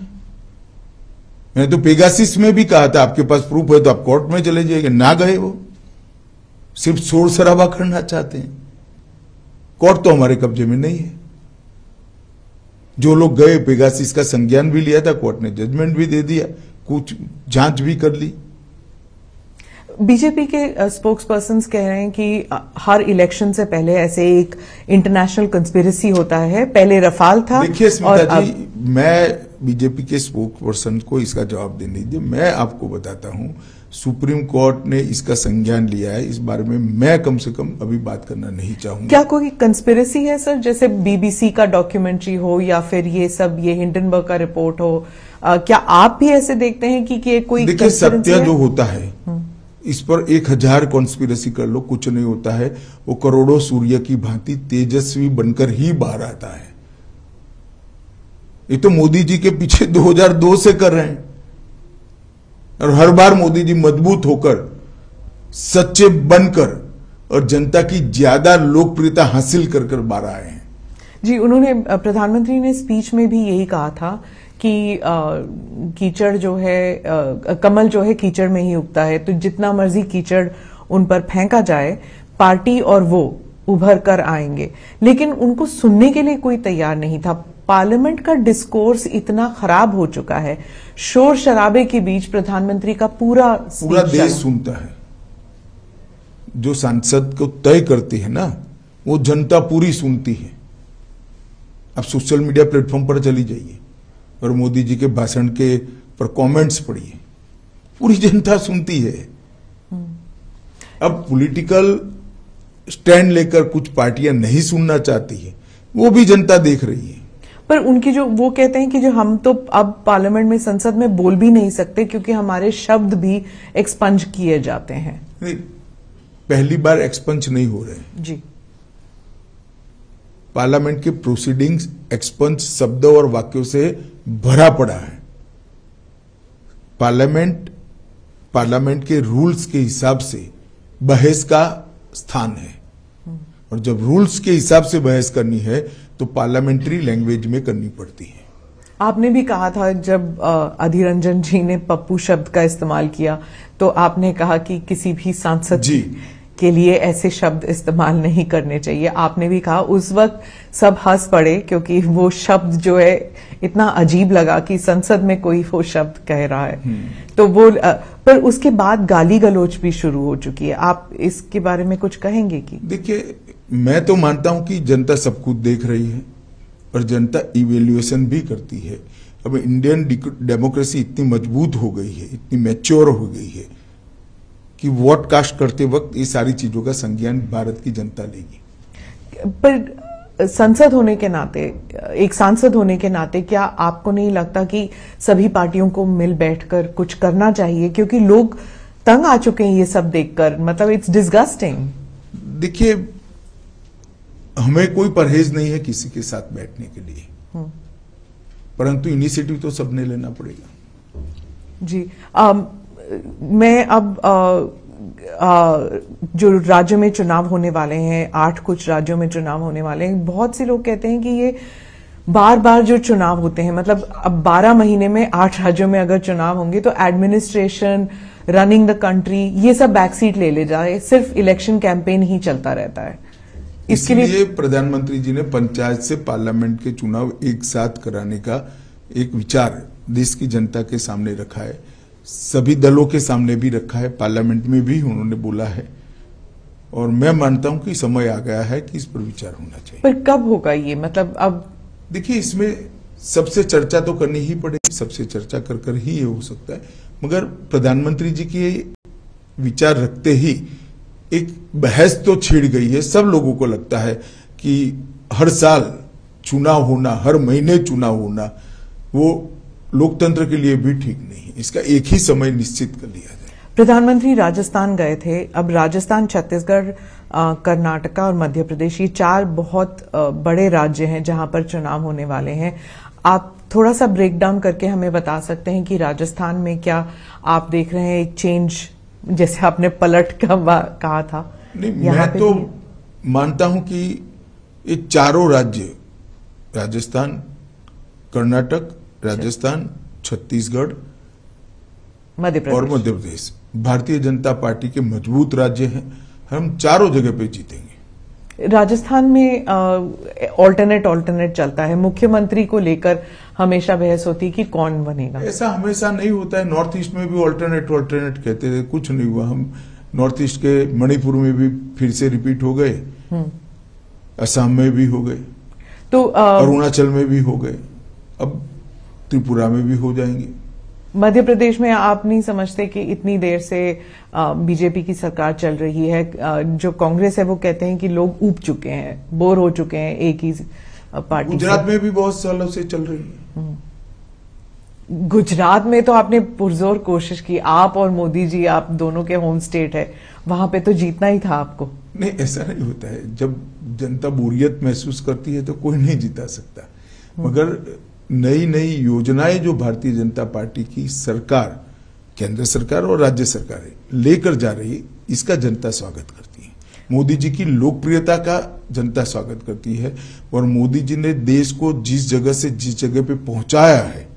S2: मैंने तो पेगासिस में भी कहा था आपके पास प्रूफ है तो आप कोर्ट में चले जाइए, ना गए। वो सिर्फ शोर शराबा करना चाहते हैं। कोर्ट तो हमारे कब्जे में नहीं है। जो लोग गए, पेगासिस का संज्ञान भी लिया था, कोर्ट ने जजमेंट भी दे दिया, कुछ जांच भी कर ली।
S1: बीजेपी के स्पोक्स पर्सन कह रहे हैं कि हर इलेक्शन से पहले ऐसे एक इंटरनेशनल कंस्पिरेसी होता है, पहले रफाल था।
S2: देखिए स्मिता जी, मैं बीजेपी के स्पोक्स पर्सन को इसका जवाब देने दीजिए। मैं आपको बताता हूं, सुप्रीम कोर्ट ने इसका संज्ञान लिया है, इस बारे में मैं कम से कम अभी बात करना नहीं चाहूंगा।
S1: क्या कोई कंस्पिरेसी है सर, जैसे BBC का डॉक्यूमेंट्री हो या फिर ये सब, ये हिंडनबर्ग का रिपोर्ट हो, क्या आप भी ऐसे देखते हैं कि कोई?
S2: देखिए, सत्य जो होता है इस पर 1000 कॉन्स्पिरेसी कर लो, कुछ नहीं होता है। वो करोड़ों सूर्य की भांति तेजस्वी बनकर ही बाहर आता है। ये तो मोदी जी के पीछे 2002 से कर रहे हैं और हर बार मोदी जी मजबूत होकर, सच्चे बनकर और जनता की ज्यादा लोकप्रियता हासिल कर बाहर आए हैं।
S1: जी, उन्होंने, प्रधानमंत्री ने स्पीच में भी यही कहा था कि कीचड़ जो है, कमल जो है कीचड़ में ही उगता है, तो जितना मर्जी कीचड़ उन पर फेंका जाए, पार्टी और वो उभर कर आएंगे। लेकिन उनको सुनने के लिए कोई तैयार नहीं था। पार्लियामेंट का डिस्कोर्स इतना खराब हो चुका है, शोर शराबे के बीच प्रधानमंत्री का पूरा
S2: देश सुनता है। जो सांसद को तय करती है ना, वो जनता पूरी सुनती है। अब सोशल मीडिया प्लेटफॉर्म पर चली जाइए और मोदी जी के भाषण के पर कमेंट्स पढ़िए, पूरी जनता सुनती है। अब पॉलिटिकल स्टैंड लेकर कुछ पार्टियां नहीं सुनना चाहती है, वो भी जनता देख रही है।
S1: पर उनकी जो वो कहते हैं कि जो हम तो अब पार्लियामेंट में, संसद में बोल भी नहीं सकते क्योंकि हमारे शब्द भी एक्सपंज किए जाते हैं।
S2: नहीं, पहली बार एक्सपंज नहीं हो रहे
S1: जी।
S2: पार्लियामेंट के प्रोसीडिंग्स एक्सपंज शब्दों और वाक्यों से भरा पड़ा है। पार्लियामेंट के रूल्स के हिसाब से बहस का स्थान है, और जब रूल्स के हिसाब से बहस करनी है तो पार्लियामेंट्री लैंग्वेज में करनी पड़ती है।
S1: आपने भी कहा था जब अधीर रंजन जी ने पप्पू शब्द का इस्तेमाल किया तो आपने कहा कि किसी भी सांसद
S2: जी
S1: के लिए ऐसे शब्द इस्तेमाल नहीं करने चाहिए। आपने भी कहा, उस वक्त सब हंस पड़े क्योंकि वो शब्द जो है इतना अजीब लगा कि संसद में कोई वो शब्द कह रहा है। तो वो पर उसके बाद गाली गलौज भी शुरू हो चुकी है। आप इसके बारे में कुछ कहेंगे? कि
S2: देखिए, मैं तो मानता हूं कि जनता सब कुछ देख रही है और जनता इवेल्युएशन भी करती है। अब इंडियन डेमोक्रेसी इतनी मजबूत हो गई है, इतनी मैच्योर हो गई है कि वोट कास्ट करते वक्त ये सारी चीजों का संज्ञान भारत की जनता लेगी।
S1: पर संसद होने के नाते, एक सांसद होने के नाते, क्या आपको नहीं लगता कि सभी पार्टियों को मिल बैठकर कुछ करना चाहिए? क्योंकि लोग तंग आ चुके हैं ये सब देखकर, मतलब इट्स डिस्गस्टिंग।
S2: देखिए, हमें कोई परहेज नहीं है किसी के साथ बैठने के लिए, परंतु इनिशिएटिव तो सबने लेना पड़ेगा।
S1: जी। मैं अब जो राज्यों में चुनाव होने वाले हैं, 8 कुछ राज्यों में चुनाव होने वाले हैं, बहुत से लोग कहते हैं कि ये बार बार जो चुनाव होते हैं, मतलब अब 12 महीने में 8 राज्यों में अगर चुनाव होंगे तो एडमिनिस्ट्रेशन, रनिंग द कंट्री, ये सब बैकसीट ले जाए, सिर्फ इलेक्शन कैंपेन ही चलता रहता है।
S2: इसके लिए प्रधानमंत्री जी ने पंचायत से पार्लियामेंट के चुनाव एक साथ कराने का एक विचार देश की जनता के सामने रखा है, सभी दलों के सामने भी रखा है, पार्लियामेंट में भी उन्होंने बोला है, और मैं मानता हूं कि समय आ गया है कि इस पर विचार होना चाहिए।
S1: पर कब होगा ये? मतलब अब
S2: देखिए, इसमें सबसे चर्चा तो करनी ही पड़ेगी, सबसे चर्चा कर कर ही ये हो सकता है, मगर प्रधानमंत्री जी के विचार रखते ही एक बहस तो छिड़ गई है। सब लोगों को लगता है कि हर साल चुनाव होना, हर महीने चुनाव होना, वो लोकतंत्र के लिए भी ठीक नहीं है। इसका एक ही समय निश्चित कर लिया जाए।
S1: प्रधानमंत्री राजस्थान गए थे। अब राजस्थान, छत्तीसगढ़, कर्नाटका और मध्य प्रदेश, ये 4 बहुत बड़े राज्य हैं जहां पर चुनाव होने वाले हैं। आप थोड़ा सा ब्रेक डाउन करके हमें बता सकते हैं कि राजस्थान में क्या आप देख रहे हैं एक चेंज, जैसे आपने पलट का कहा था?
S2: नहीं, मैं तो मानता हूं कि ये चारों राज्य, राजस्थान, कर्नाटक, राजस्थान, छत्तीसगढ़ और मध्य प्रदेश भारतीय जनता पार्टी के मजबूत राज्य हैं। हम चारों जगह पे जीतेंगे।
S1: राजस्थान में ऑल्टरनेट चलता है, मुख्यमंत्री को लेकर हमेशा बहस होती है कि कौन बनेगा।
S2: ऐसा हमेशा नहीं होता है। नॉर्थ ईस्ट में भी ऑल्टरनेट कहते थे, कुछ नहीं हुआ। हम नॉर्थ ईस्ट के मणिपुर में भी फिर से रिपीट हो गए, असम में भी हो गए, तो अरुणाचल में भी हो गए, अब त्रिपुरा में भी हो जाएंगे।
S1: मध्य प्रदेश में आप नहीं समझते कि इतनी देर से बीजेपी की सरकार चल रही है, जो कांग्रेस है वो कहते हैं कि लोग ऊब चुके हैं, बोर हो चुके हैं एक ही पार्टी।
S2: गुजरात में भी बहुत सालों से चल रही है।
S1: गुजरात में तो आपने पुरजोर कोशिश की, आप और मोदी जी, आप दोनों के होम स्टेट है, वहां पे तो जीतना ही था आपको।
S2: नहीं, ऐसा नहीं होता है। जब जनता बोरियत महसूस करती है तो कोई नहीं जीता सकता, मगर नई नई योजनाएं जो भारतीय जनता पार्टी की सरकार, केंद्र सरकार और राज्य सरकारें लेकर जा रही है, इसका जनता स्वागत करती है। मोदी जी की लोकप्रियता का जनता स्वागत करती है, और मोदी जी ने देश को जिस जगह से जिस जगह पे पहुंचाया है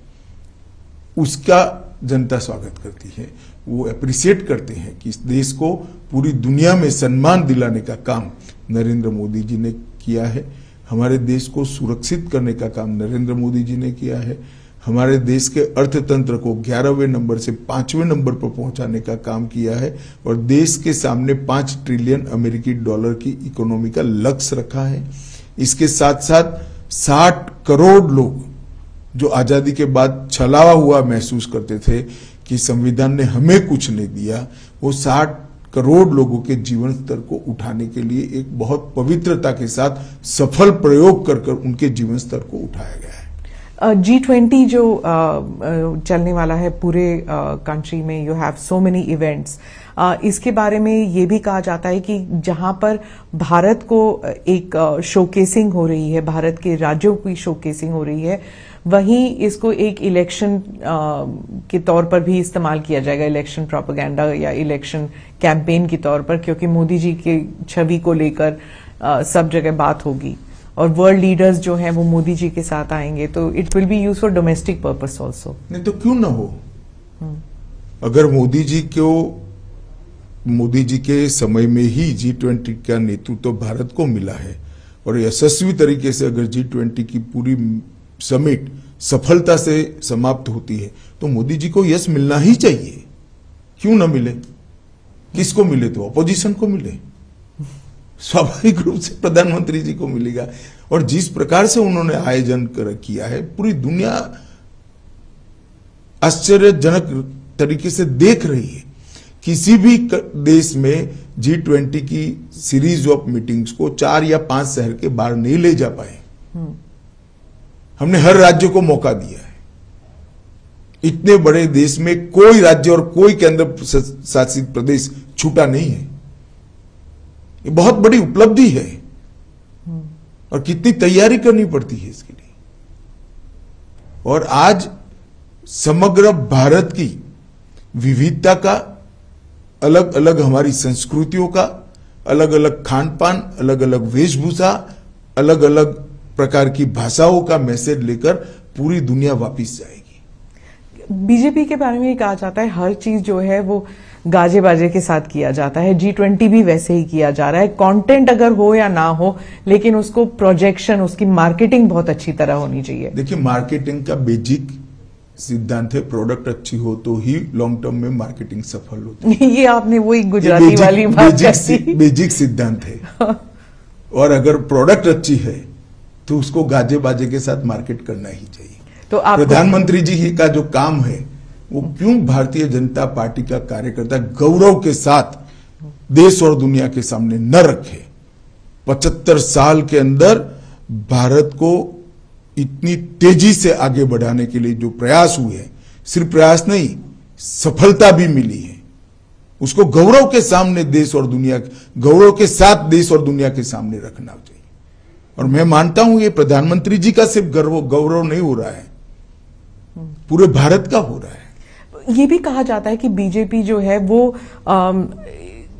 S2: उसका जनता स्वागत करती है। वो अप्रिशिएट करते हैं कि इस देश को पूरी दुनिया में सम्मान दिलाने का काम नरेंद्र मोदी जी ने किया है। हमारे देश को सुरक्षित करने का काम नरेंद्र मोदी जी ने किया है। हमारे देश के अर्थतंत्र को 11वें नंबर से 5वें नंबर पर पहुंचाने का काम किया है, और देश के सामने 5 ट्रिलियन अमेरिकी डॉलर की इकोनॉमी का लक्ष्य रखा है। इसके साथ साथ 60 करोड़ लोग जो आजादी के बाद छलावा हुआ महसूस करते थे कि संविधान ने हमें कुछ नहीं दिया, वो 60 करोड़ लोगों के जीवन स्तर को उठाने के लिए एक बहुत पवित्रता के साथ सफल प्रयोग कर उनके जीवन स्तर को उठाया गया है।
S1: G20 जो चलने वाला है पूरे कंट्री में, you have so many events, इसके बारे में ये भी कहा जाता है कि जहां पर भारत को एक शोकेसिंग हो रही है, भारत के राज्यों की शोकेसिंग हो रही है, वहीं इसको एक इलेक्शन के तौर पर भी इस्तेमाल किया जाएगा, इलेक्शन प्रोपेगेंडा या इलेक्शन कैंपेन के तौर पर, क्योंकि मोदी जी की छवि को लेकर सब जगह बात होगी और वर्ल्ड लीडर्स जो हैं वो मोदी जी के साथ आएंगे, तो it will be use for domestic purpose also.
S2: नहीं तो क्यों ना हो। अगर मोदी जी के समय में ही G20 का नेतृत्व तो भारत को मिला है और यशस्वी तरीके से अगर G20 की पूरी समिट सफलता से समाप्त होती है तो मोदी जी को यश मिलना ही चाहिए। क्यों ना मिले? किसको मिले? तो अपोजिशन को मिले, स्वाभाविक रूप से प्रधानमंत्री जी को मिलेगा। और जिस प्रकार से उन्होंने आयोजन किया है, पूरी दुनिया आश्चर्यजनक तरीके से देख रही है। किसी भी देश में G20 की सीरीज ऑफ मीटिंग्स को 4 या 5 शहर के बाहर नहीं ले जा पाए। हमने हर राज्य को मौका दिया है। इतने बड़े देश में कोई राज्य और कोई केंद्र शासित प्रदेश छूटा नहीं है। ये बहुत बड़ी उपलब्धि है और कितनी तैयारी करनी पड़ती है इसके लिए। और आज समग्र भारत की विविधता का, अलग अलग हमारी संस्कृतियों का, अलग अलग खान पान, अलग अलग वेशभूषा, अलग अलग प्रकार की भाषाओं का मैसेज लेकर पूरी दुनिया वापिस जाएगी।
S1: बीजेपी के बारे में ये कहा जाता है हर चीज जो है वो गाजे बाजे के साथ किया जाता है, G20 भी वैसे ही किया जा रहा है। कंटेंट अगर हो या ना हो, लेकिन उसको प्रोजेक्शन, उसकी मार्केटिंग बहुत अच्छी तरह होनी चाहिए।
S2: देखिए, मार्केटिंग का बेसिक सिद्धांत है, प्रोडक्ट अच्छी हो तो ही लॉन्ग टर्म में मार्केटिंग सफल होती है।
S1: ये आपने वही गुजराती वाली बात कही।
S2: बेसिक सिद्धांत है। और अगर प्रोडक्ट अच्छी है तो उसको गाजे बाजे के साथ मार्केट करना ही चाहिए। तो प्रधानमंत्री जी का जो काम है वो क्यों भारतीय जनता पार्टी का कार्यकर्ता गौरव के साथ देश और दुनिया के सामने न रखे। 75 साल के अंदर भारत को इतनी तेजी से आगे बढ़ाने के लिए जो प्रयास हुए हैं, सिर्फ प्रयास नहीं, सफलता भी मिली है, उसको गौरव के सामने देश और दुनिया, गौरव के साथ देश और दुनिया के सामने रखना चाहिए। और मैं मानता हूं ये प्रधानमंत्री जी का सिर्फ गौरव नहीं हो रहा है, पूरे भारत का हो रहा है।
S1: ये भी कहा जाता है कि बीजेपी जो है वो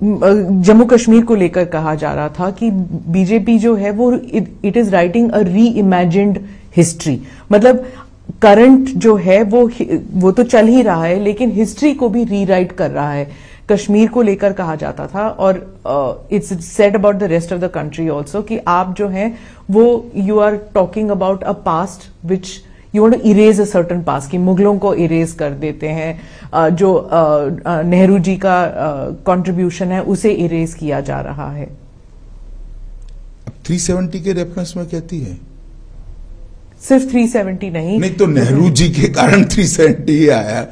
S1: जम्मू कश्मीर को लेकर कहा जा रहा था कि बीजेपी जो है वो इट इज राइटिंग अ री इमेजिन्ड हिस्ट्री। मतलब करंट जो है वो तो चल ही रहा है, लेकिन हिस्ट्री को भी रीराइट कर रहा है। कश्मीर को लेकर कहा जाता था और it's said about the rest of the country also कि आप जो हैं वो you are talking about a past which you want to erase a certain past, कि मुगलों को इरेज कर देते हैं, जो नेहरू जी का कंट्रीब्यूशन है उसे इरेज किया जा रहा है।
S2: 370 के रेफरेंस में कहती है,
S1: सिर्फ 370 नहीं
S2: तो नेहरू जी के कारण 370 ही आया।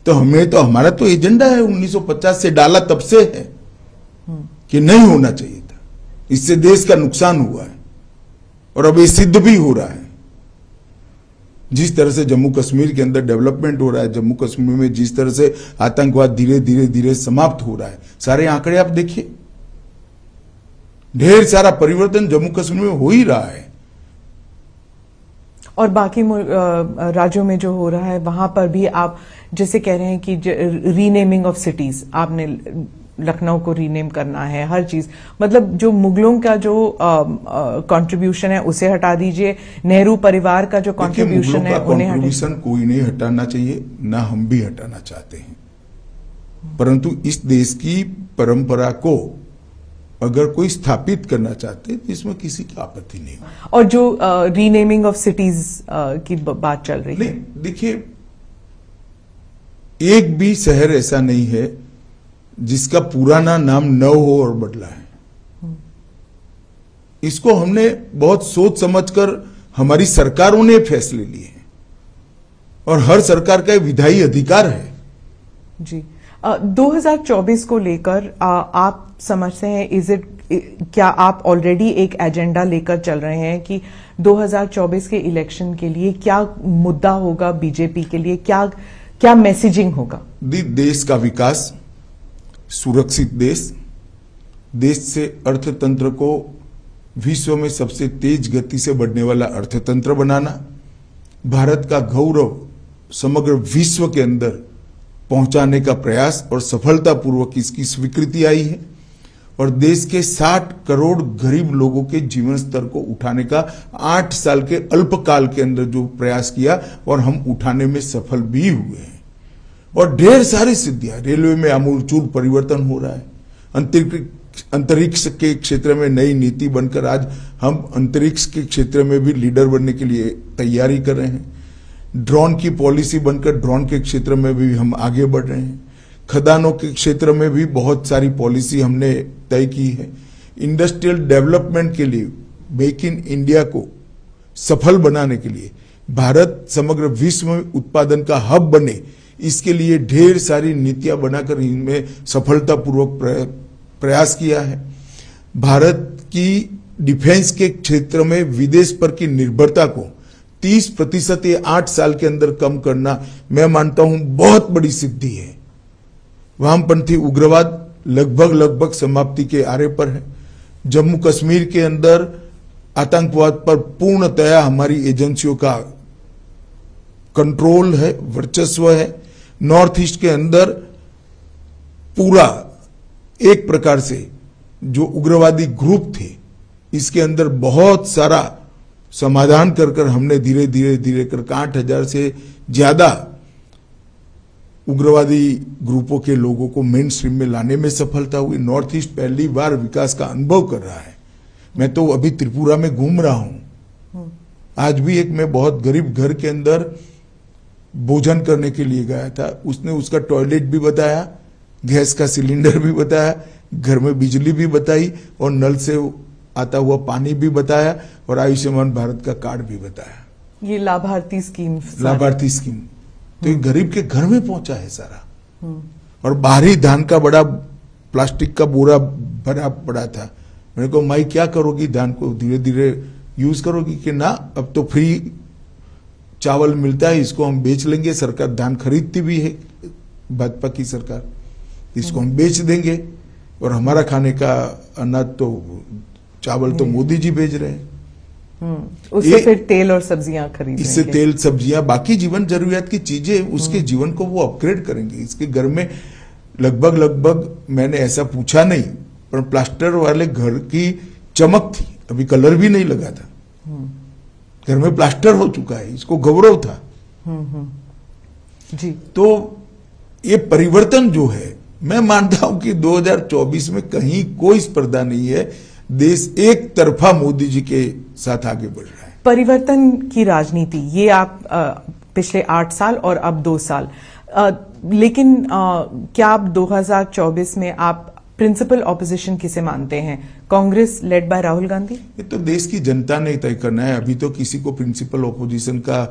S2: तो हमारा तो एजेंडा है 1950 से डाला, तब से है कि नहीं होना चाहिए था, इससे देश का नुकसान हुआ है और अब ये सिद्ध भी हो रहा है। जिस तरह से जम्मू कश्मीर के अंदर डेवलपमेंट हो रहा है, जम्मू कश्मीर में जिस तरह से आतंकवाद धीरे धीरे धीरे समाप्त हो रहा है, सारे आंकड़े आप देखिए, ढेर सारा परिवर्तन जम्मू कश्मीर में हो ही रहा है।
S1: और बाकी राज्यों में जो हो रहा है वहां पर भी आप जैसे कह रहे हैं कि रीनेमिंग ऑफ सिटीज, आपने लखनऊ को रीनेम करना है, हर चीज, मतलब जो मुगलों का जो कंट्रीब्यूशन है उसे हटा दीजिए, नेहरू परिवार का जो कंट्रीब्यूशन है उन्हें
S2: कंट्रीब्यूशन कोई नहीं हटाना चाहिए, ना हम भी हटाना चाहते हैं, परंतु इस देश की परंपरा को अगर कोई स्थापित करना चाहते तो इसमें किसी की आपत्ति नहीं।
S1: और जो रीनेमिंग ऑफ सिटीज की बात चल रही है,
S2: देखिए एक भी शहर ऐसा नहीं है जिसका पुराना नाम न हो और बदला है। इसको हमने बहुत सोच समझकर हमारी सरकारों ने फैसले लिए हैं और हर सरकार का विधायी अधिकार है।
S1: जी, 2024 को लेकर आप समझते हैं क्या आप ऑलरेडी एक एजेंडा लेकर चल रहे हैं कि 2024 के इलेक्शन के लिए क्या मुद्दा होगा बीजेपी के लिए, क्या मैसेजिंग होगा?
S2: देश का विकास, सुरक्षित देश से अर्थतंत्र को विश्व में सबसे तेज गति से बढ़ने वाला अर्थतंत्र बनाना, भारत का गौरव समग्र विश्व के अंदर पहुंचाने का प्रयास और सफलतापूर्वक इसकी स्वीकृति आई है, और देश के 60 करोड़ गरीब लोगों के जीवन स्तर को उठाने का 8 साल के अल्पकाल के अंदर जो प्रयास किया और हम उठाने में सफल भी हुए हैं। और ढेर सारी सिद्धियां, रेलवे में आमूलचूल परिवर्तन हो रहा है, अंतरिक्ष के क्षेत्र में नई नीति बनकर आज हम अंतरिक्ष के क्षेत्र में भी लीडर बनने के लिए तैयारी कर रहे हैं, ड्रोन की पॉलिसी बनकर ड्रोन के क्षेत्र में भी हम आगे बढ़ रहे हैं, खदानों के क्षेत्र में भी बहुत सारी पॉलिसी हमने तय की है, इंडस्ट्रियल डेवलपमेंट के लिए मेक इन इंडिया को सफल बनाने के लिए, भारत समग्र विश्व में उत्पादन का हब बने, इसके लिए ढेर सारी नीतियां बनाकर इनमें सफलतापूर्वक प्रयास किया है। भारत की डिफेंस के क्षेत्र में विदेश पर की निर्भरता को 30% ये 8 साल के अंदर कम करना, मैं मानता हूं बहुत बड़ी सिद्धि है। वामपंथी उग्रवाद लगभग समाप्ति के आरे पर है। जम्मू कश्मीर के अंदर आतंकवाद पर पूर्णतया हमारी एजेंसियों का कंट्रोल है, वर्चस्व है। नॉर्थ ईस्ट के अंदर पूरा एक प्रकार से जो उग्रवादी ग्रुप थे, इसके अंदर बहुत सारा समाधान कर हमने धीरे धीरे कर 8,000 से ज्यादा उग्रवादी ग्रुपों के लोगों को मेन स्ट्रीम में लाने में सफलता हुई। नॉर्थ ईस्ट पहली बार विकास का अनुभव कर रहा है। मैं तो अभी त्रिपुरा में घूम रहा हूं, आज भी एक मैं बहुत गरीब घर के अंदर भोजन करने के लिए गया था, उसने उसका टॉयलेट भी बताया, गैस का सिलेंडर भी बताया, घर में बिजली भी बताई और नल से आता हुआ पानी भी बताया और आयुष्मान भारत का कार्ड भी बताया।
S1: ये लाभार्थी स्कीम
S2: तो ये गरीब के घर में पहुंचा है सारा। और बाहरी धान का बड़ा प्लास्टिक का बोरा भरा पड़ा था। मैंने कहा माई क्या करोगी, धान को धीरे धीरे यूज करोगी? कि ना, अब तो फ्री चावल मिलता है, इसको हम बेच लेंगे। सरकार धान खरीदती भी है, भाजपा की सरकार, इसको हम बेच देंगे और हमारा खाने का अनाज तो चावल तो मोदी जी भेज रहे हैं।
S1: उससे फिर तेल और सब्जियां खरीदेंगे,
S2: इससे तेल सब्जियां बाकी जीवन जरूरियात की चीजें उसके जीवन को वो अपग्रेड करेंगे। इसके घर में लगभग मैंने ऐसा पूछा नहीं, पर प्लास्टर वाले घर की चमक थी, अभी कलर भी नहीं लगा था, घर में प्लास्टर हो चुका है, इसको गौरव था।
S1: जी,
S2: तो ये परिवर्तन जो है, मैं मानता हूं कि 2024 में कहीं कोई स्पर्धा नहीं है, देश एक तरफा मोदी जी के साथ आगे बढ़ रहा है।
S1: परिवर्तन की राजनीति, ये आप पिछले 8 साल और अब 2 साल, लेकिन क्या आप 2024 में आप प्रिंसिपल ऑपोजिशन किसे मानते हैं? Congress led by Rahul Gandhi?
S2: ये तो देश की जनता ने तय करना है। अभी तो किसी को प्रिंसिपल ऑपोजिशन का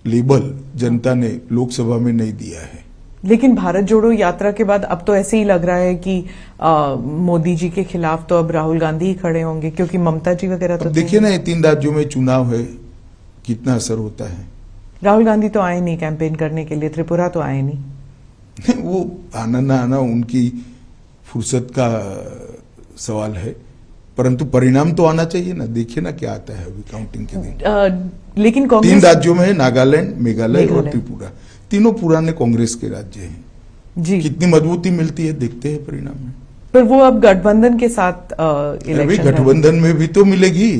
S2: लेबल जनता ने लोकसभा में नहीं दिया है।
S1: लेकिन भारत जोड़ो यात्रा के बाद अब तो ऐसे ही लग रहा है कि मोदी जी के खिलाफ तो अब राहुल गांधी ही खड़े होंगे, क्योंकि ममता जी वगैरह तो
S2: देखिए ना, ये 3 राज्यों में चुनाव है, कितना असर होता है।
S1: राहुल गांधी तो आए नहीं कैंपेन करने के लिए, त्रिपुरा तो आए नहीं।
S2: वो आना ना आना उनकी फुर्सत का सवाल है, परंतु परिणाम तो आना चाहिए ना। देखिए ना क्या आता है अभी काउंटिंग के दिन।
S1: लेकिन
S2: 3 राज्यों में है, नागालैंड, मेघालय और त्रिपुरा, तीनों पुराने कांग्रेस के राज्य हैं जी। कितनी मजबूती मिलती है देखते हैं परिणाम में।
S1: पर वो अब गठबंधन के साथ इलेक्शन,
S2: गठबंधन में भी तो मिलेगी,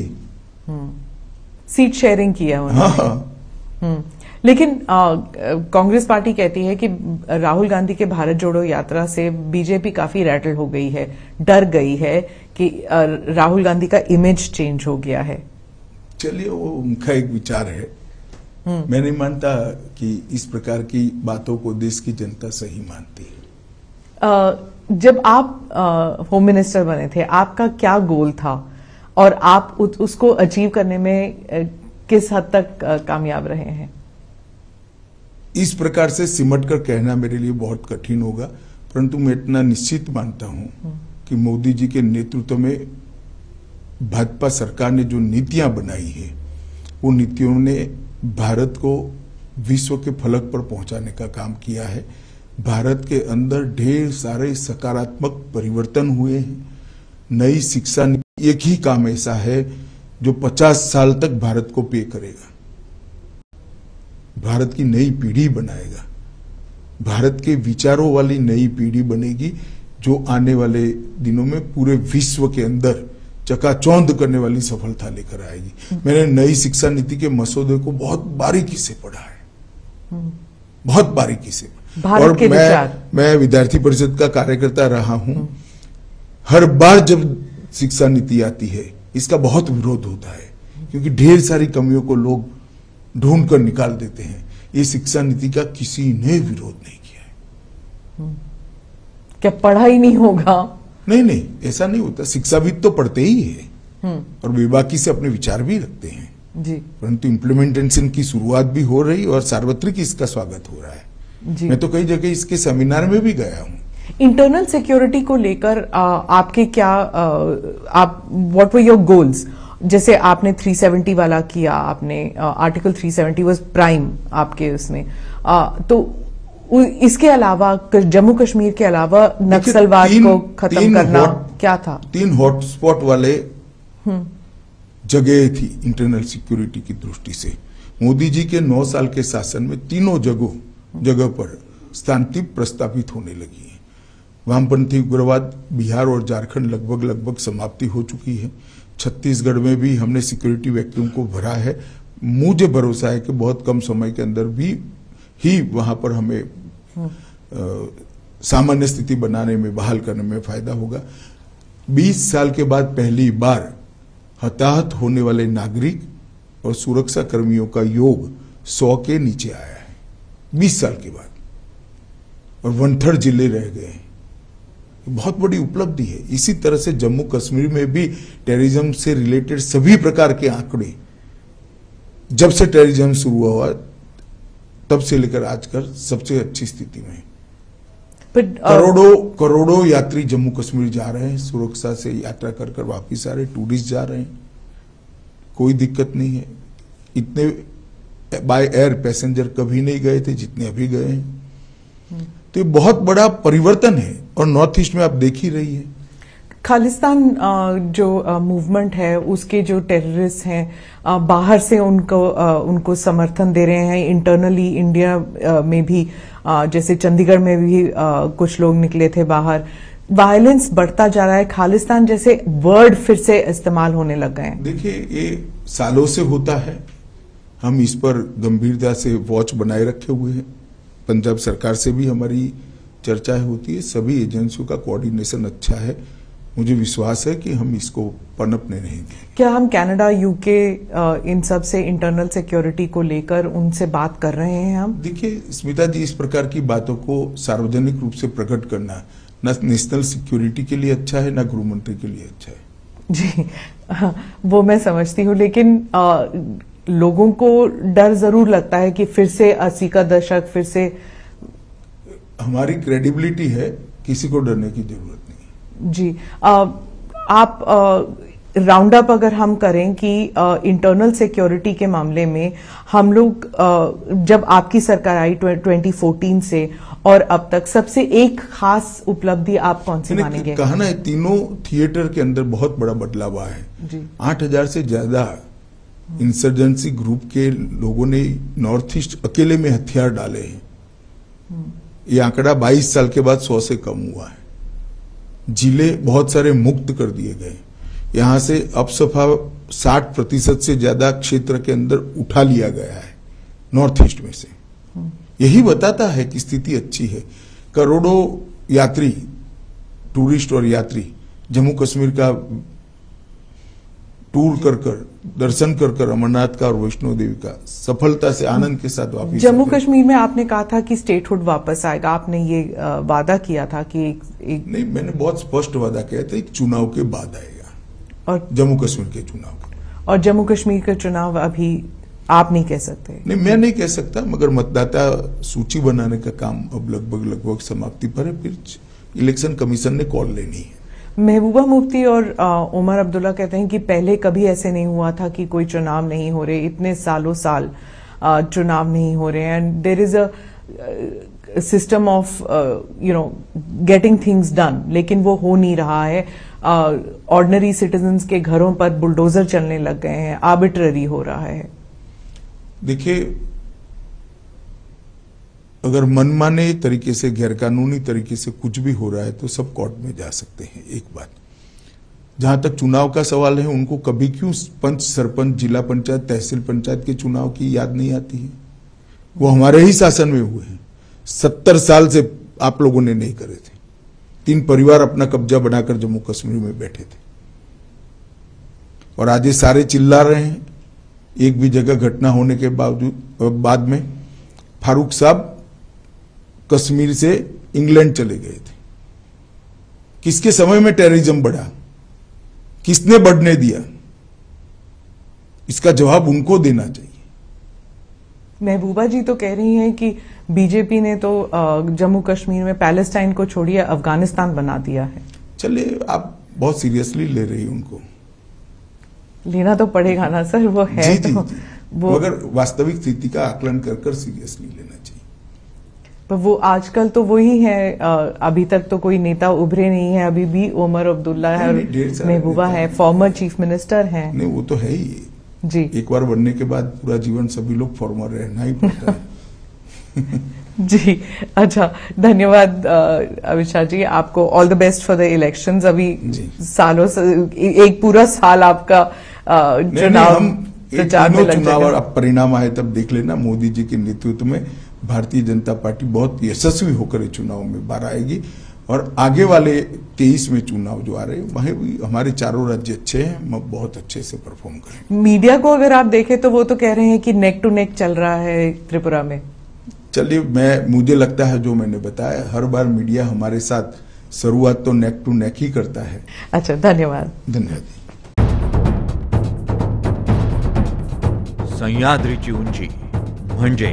S1: सीट शेयरिंग किया उन्होंने। लेकिन कांग्रेस पार्टी कहती है कि राहुल गांधी के भारत जोड़ो यात्रा से बीजेपी काफी रैटल हो गई है, डर गई है कि राहुल गांधी का इमेज चेंज हो गया है।
S2: चलिए, वो उनका एक विचार है। मैं नहीं मानता कि इस प्रकार की बातों को देश की जनता सही मानती है।
S1: जब आप होम मिनिस्टर बने थे, आपका क्या गोल था और आप उसको अचीव करने में किस हद तक कामयाब रहे हैं?
S2: इस प्रकार से सिमट कर कहना मेरे लिए बहुत कठिन होगा, परंतु मैं इतना निश्चित मानता हूं कि मोदी जी के नेतृत्व में भाजपा सरकार ने जो नीतियां बनाई है, वो नीतियों ने भारत को विश्व के फलक पर पहुंचाने का काम किया है। भारत के अंदर ढेर सारे सकारात्मक परिवर्तन हुए हैं। नई शिक्षा नीति एक ही काम ऐसा है जो 50 साल तक भारत को पे करेगा, भारत की नई पीढ़ी बनाएगा, भारत के विचारों वाली नई पीढ़ी बनेगी जो आने वाले दिनों में पूरे विश्व के अंदर चकाचौंध करने वाली सफलता लेकर आएगी। मैंने नई शिक्षा नीति के मसौदे को बहुत बारीकी से पढ़ा है, बहुत बारीकी से। और मैं विद्यार्थी परिषद का कार्यकर्ता रहा हूं। हर बार जब शिक्षा नीति आती है इसका बहुत विरोध होता है, क्योंकि ढेर सारी कमियों को लोग ढूंढ कर निकाल देते हैं। ये शिक्षा नीति का किसी ने विरोध नहीं किया है।
S1: क्या पढ़ा ही नहीं होगा?
S2: नहीं, ऐसा नहीं होता। शिक्षाविद तो पढ़ते ही है और बेबाकी से अपने विचार भी रखते हैं
S1: जी,
S2: परंतु इम्प्लीमेंटेशन की शुरुआत भी हो रही और सार्वत्रिक इसका स्वागत हो रहा है जी। मैं तो कई जगह इसके सेमिनार में भी गया हूं।
S1: इंटरनल सिक्योरिटी को लेकर आपके क्या व्हाट वर योर गोल्स? जैसे आपने 370 वाला किया, आपने आर्टिकल 370 वाज प्राइम आपके उसमें, तो इसके अलावा जम्मू कश्मीर के अलावा नक्सलवाद को खत्म करना क्या था?
S2: 3 हॉटस्पॉट वाले जगह थी इंटरनल सिक्योरिटी की दृष्टि से। मोदी जी के 9 साल के शासन में तीनों जगह पर शांति प्रस्तापित होने लगी है। वामपंथी उग्रवाद बिहार और झारखंड लगभग समाप्ति हो चुकी है। छत्तीसगढ़ में भी हमने सिक्योरिटी वैक्यूम को भरा है। मुझे भरोसा है कि बहुत कम समय के अंदर भी ही वहां पर हमें सामान्य स्थिति बनाने में, बहाल करने में फायदा होगा। 20 साल के बाद पहली बार हताहत होने वाले नागरिक और सुरक्षा कर्मियों का योग 100 के नीचे आया है 20 साल के बाद, और 1/3 जिले रह गए। बहुत बड़ी उपलब्धि है। इसी तरह से जम्मू कश्मीर में भी टेररिज्म से रिलेटेड सभी प्रकार के आंकड़े जब से टेररिज्म शुरू हुआ तब से लेकर आजकल सबसे अच्छी स्थिति में। करोड़ों यात्री जम्मू कश्मीर जा रहे हैं, सुरक्षा से यात्रा कर कर वापिस आ रहे, टूरिस्ट जा रहे हैं, कोई दिक्कत नहीं है। इतने बाय एयर पैसेंजर कभी नहीं गए थे जितने अभी गए हैं। तो ये बहुत बड़ा परिवर्तन है और नॉर्थ ईस्ट में आप देख ही रही है।
S1: खालिस्तान जो मूवमेंट है उसके जो टेररिस्ट हैं बाहर से उनको समर्थन दे रहे हैं। इंटरनली इंडिया में भी जैसे चंडीगढ़ में भी कुछ लोग निकले थे बाहर। वायलेंस बढ़ता जा रहा है, खालिस्तान जैसे वर्ड फिर से इस्तेमाल होने लग गए हैं।
S2: देखिए, ये सालों से होता है, हम इस पर गंभीरता से वॉच बनाए रखे हुए हैं। पंजाब सरकार से भी हमारी चर्चाएं होती है, सभी एजेंसियों का कोऑर्डिनेशन अच्छा है। मुझे विश्वास है कि हम इसको पनपने नहीं देंगे।
S1: क्या हम कनाडा, यूके इन सब से इंटरनल सिक्योरिटी को लेकर उनसे बात कर रहे हैं हम?
S2: देखिए स्मिता जी, इस प्रकार की बातों को सार्वजनिक रूप से प्रकट करना न नेशनल सिक्योरिटी के लिए अच्छा है, न गृह मंत्री के लिए अच्छा है।
S1: जी वो मैं समझती हूँ, लेकिन लोगों को डर जरूर लगता है कि फिर से 80 का दशक फिर से।
S2: हमारी क्रेडिबिलिटी है, किसी को डरने की जरूरत नहीं।
S1: जी आप राउंड अप अगर हम करें कि इंटरनल सिक्योरिटी के मामले में हम लोग जब आपकी सरकार आई 2014 से और अब तक सबसे एक खास उपलब्धि आप कौन सी मानेंगे?
S2: कहा ना, तीनों थिएटर के अंदर बहुत बड़ा बदलाव आया है जी। 8000 से ज्यादा इंसर्जेंसी ग्रुप के लोगों ने नॉर्थ ईस्ट अकेले में हथियार डाले हैं। ये आंकड़ा 22 साल के बाद 100 से कम हुआ है। जिले बहुत सारे मुक्त कर दिए गए। यहां से अब सफा 60% से ज्यादा क्षेत्र के अंदर उठा लिया गया है नॉर्थ ईस्ट में से। यही बताता है कि स्थिति अच्छी है। करोड़ों यात्री, टूरिस्ट और यात्री जम्मू कश्मीर का टूर कर दर्शन कर अमरनाथ का और वैष्णो देवी का सफलता से आनंद के साथ वापस।
S1: जम्मू कश्मीर में आपने कहा था कि स्टेटहुड वापस आएगा, आपने ये वादा किया था कि
S2: नहीं, मैंने बहुत स्पष्ट वादा किया था, एक चुनाव के बाद आएगा, और जम्मू कश्मीर के चुनाव के।
S1: और जम्मू कश्मीर का चुनाव अभी आप नहीं कह सकते?
S2: नहीं, मैं नहीं कह सकता, मगर मतदाता सूची बनाने का काम अब लगभग समाप्ति पर है। फिर इलेक्शन कमीशन ने कॉल लेनी है।
S1: महबूबा मुफ्ती और उमर अब्दुल्ला कहते हैं कि पहले कभी ऐसे नहीं हुआ था कि कोई चुनाव नहीं हो रहे, इतने सालों साल चुनाव नहीं हो रहे हैं, and there is a system of getting things done, लेकिन वो हो नहीं रहा है। ऑर्डिनरी सिटीजन्स के घरों पर बुलडोजर चलने लग गए हैं, आर्बिट्ररी हो रहा है।
S2: देखिए, अगर मनमाने तरीके से, गैरकानूनी तरीके से कुछ भी हो रहा है तो सब कोर्ट में जा सकते हैं। एक बात, जहां तक चुनाव का सवाल है, उनको कभी क्यों पंच, सरपंच, जिला पंचायत, तहसील पंचायत के चुनाव की याद नहीं आती है? वो हमारे ही शासन में हुए हैं। 70 साल से आप लोगों ने नहीं करे थे। 3 परिवार अपना कब्जा बनाकर जम्मू कश्मीर में बैठे थे, और आज ये सारे चिल्ला रहे हैं। एक भी जगह घटना होने के बाद में फारूक साहब कश्मीर से इंग्लैंड चले गए थे। किसके समय में टेररिज्म बढ़ा? किसने बढ़ने दिया? इसका जवाब उनको देना चाहिए।
S1: महबूबा जी तो कह रही हैं कि बीजेपी ने तो जम्मू कश्मीर में पैलेस्टाइन को छोड़िए अफगानिस्तान बना दिया है।
S2: चलिए, आप बहुत सीरियसली ले रही उनको।
S1: लेना तो पड़ेगा ना सर, वो है
S2: जी,
S1: तो
S2: जी।
S1: वो
S2: मगर वास्तविक स्थिति का आकलन कर सीरियसली लेना चाहिए।
S1: पर वो आजकल तो वही है, अभी तक तो कोई नेता उभरे नहीं है। अभी भी उमर अब्दुल्ला है और महबूबा है, फॉर्मर चीफ मिनिस्टर हैं।
S2: नहीं, वो तो है ही
S1: जी।
S2: एक बार बनने के बाद पूरा जीवन सभी लोग फॉर्मर रहना ही पड़ता है।
S1: जी, अच्छा, धन्यवाद अमित शाह जी, आपको all the best for the elections. अभी सालों से एक पूरा साल आपका चुनाव प्रचार में लग जाएगा।
S2: चुनाव और परिणाम आए तब देख लेना। मोदी जी के नेतृत्व में भारतीय जनता पार्टी बहुत यशस्वी होकर इस चुनाव में बाहर आएगी, और आगे वाले 23 में चुनाव जो आ रहे हैं वहीं भी हमारे चारों राज्य अच्छे हैं, हम बहुत अच्छे से परफॉर्म करेंगे।
S1: मीडिया को अगर आप देखें तो वो तो कह रहे हैं कि नेक टू नेक चल रहा है त्रिपुरा में।
S2: चलिए, मुझे लगता है जो मैंने बताया, हर बार मीडिया हमारे साथ शुरुआत तो नेक टू नेक ही करता है।
S1: अच्छा, धन्यवाद।
S2: धन्यवाद।
S3: सह्याद्रीची उंची म्हणजे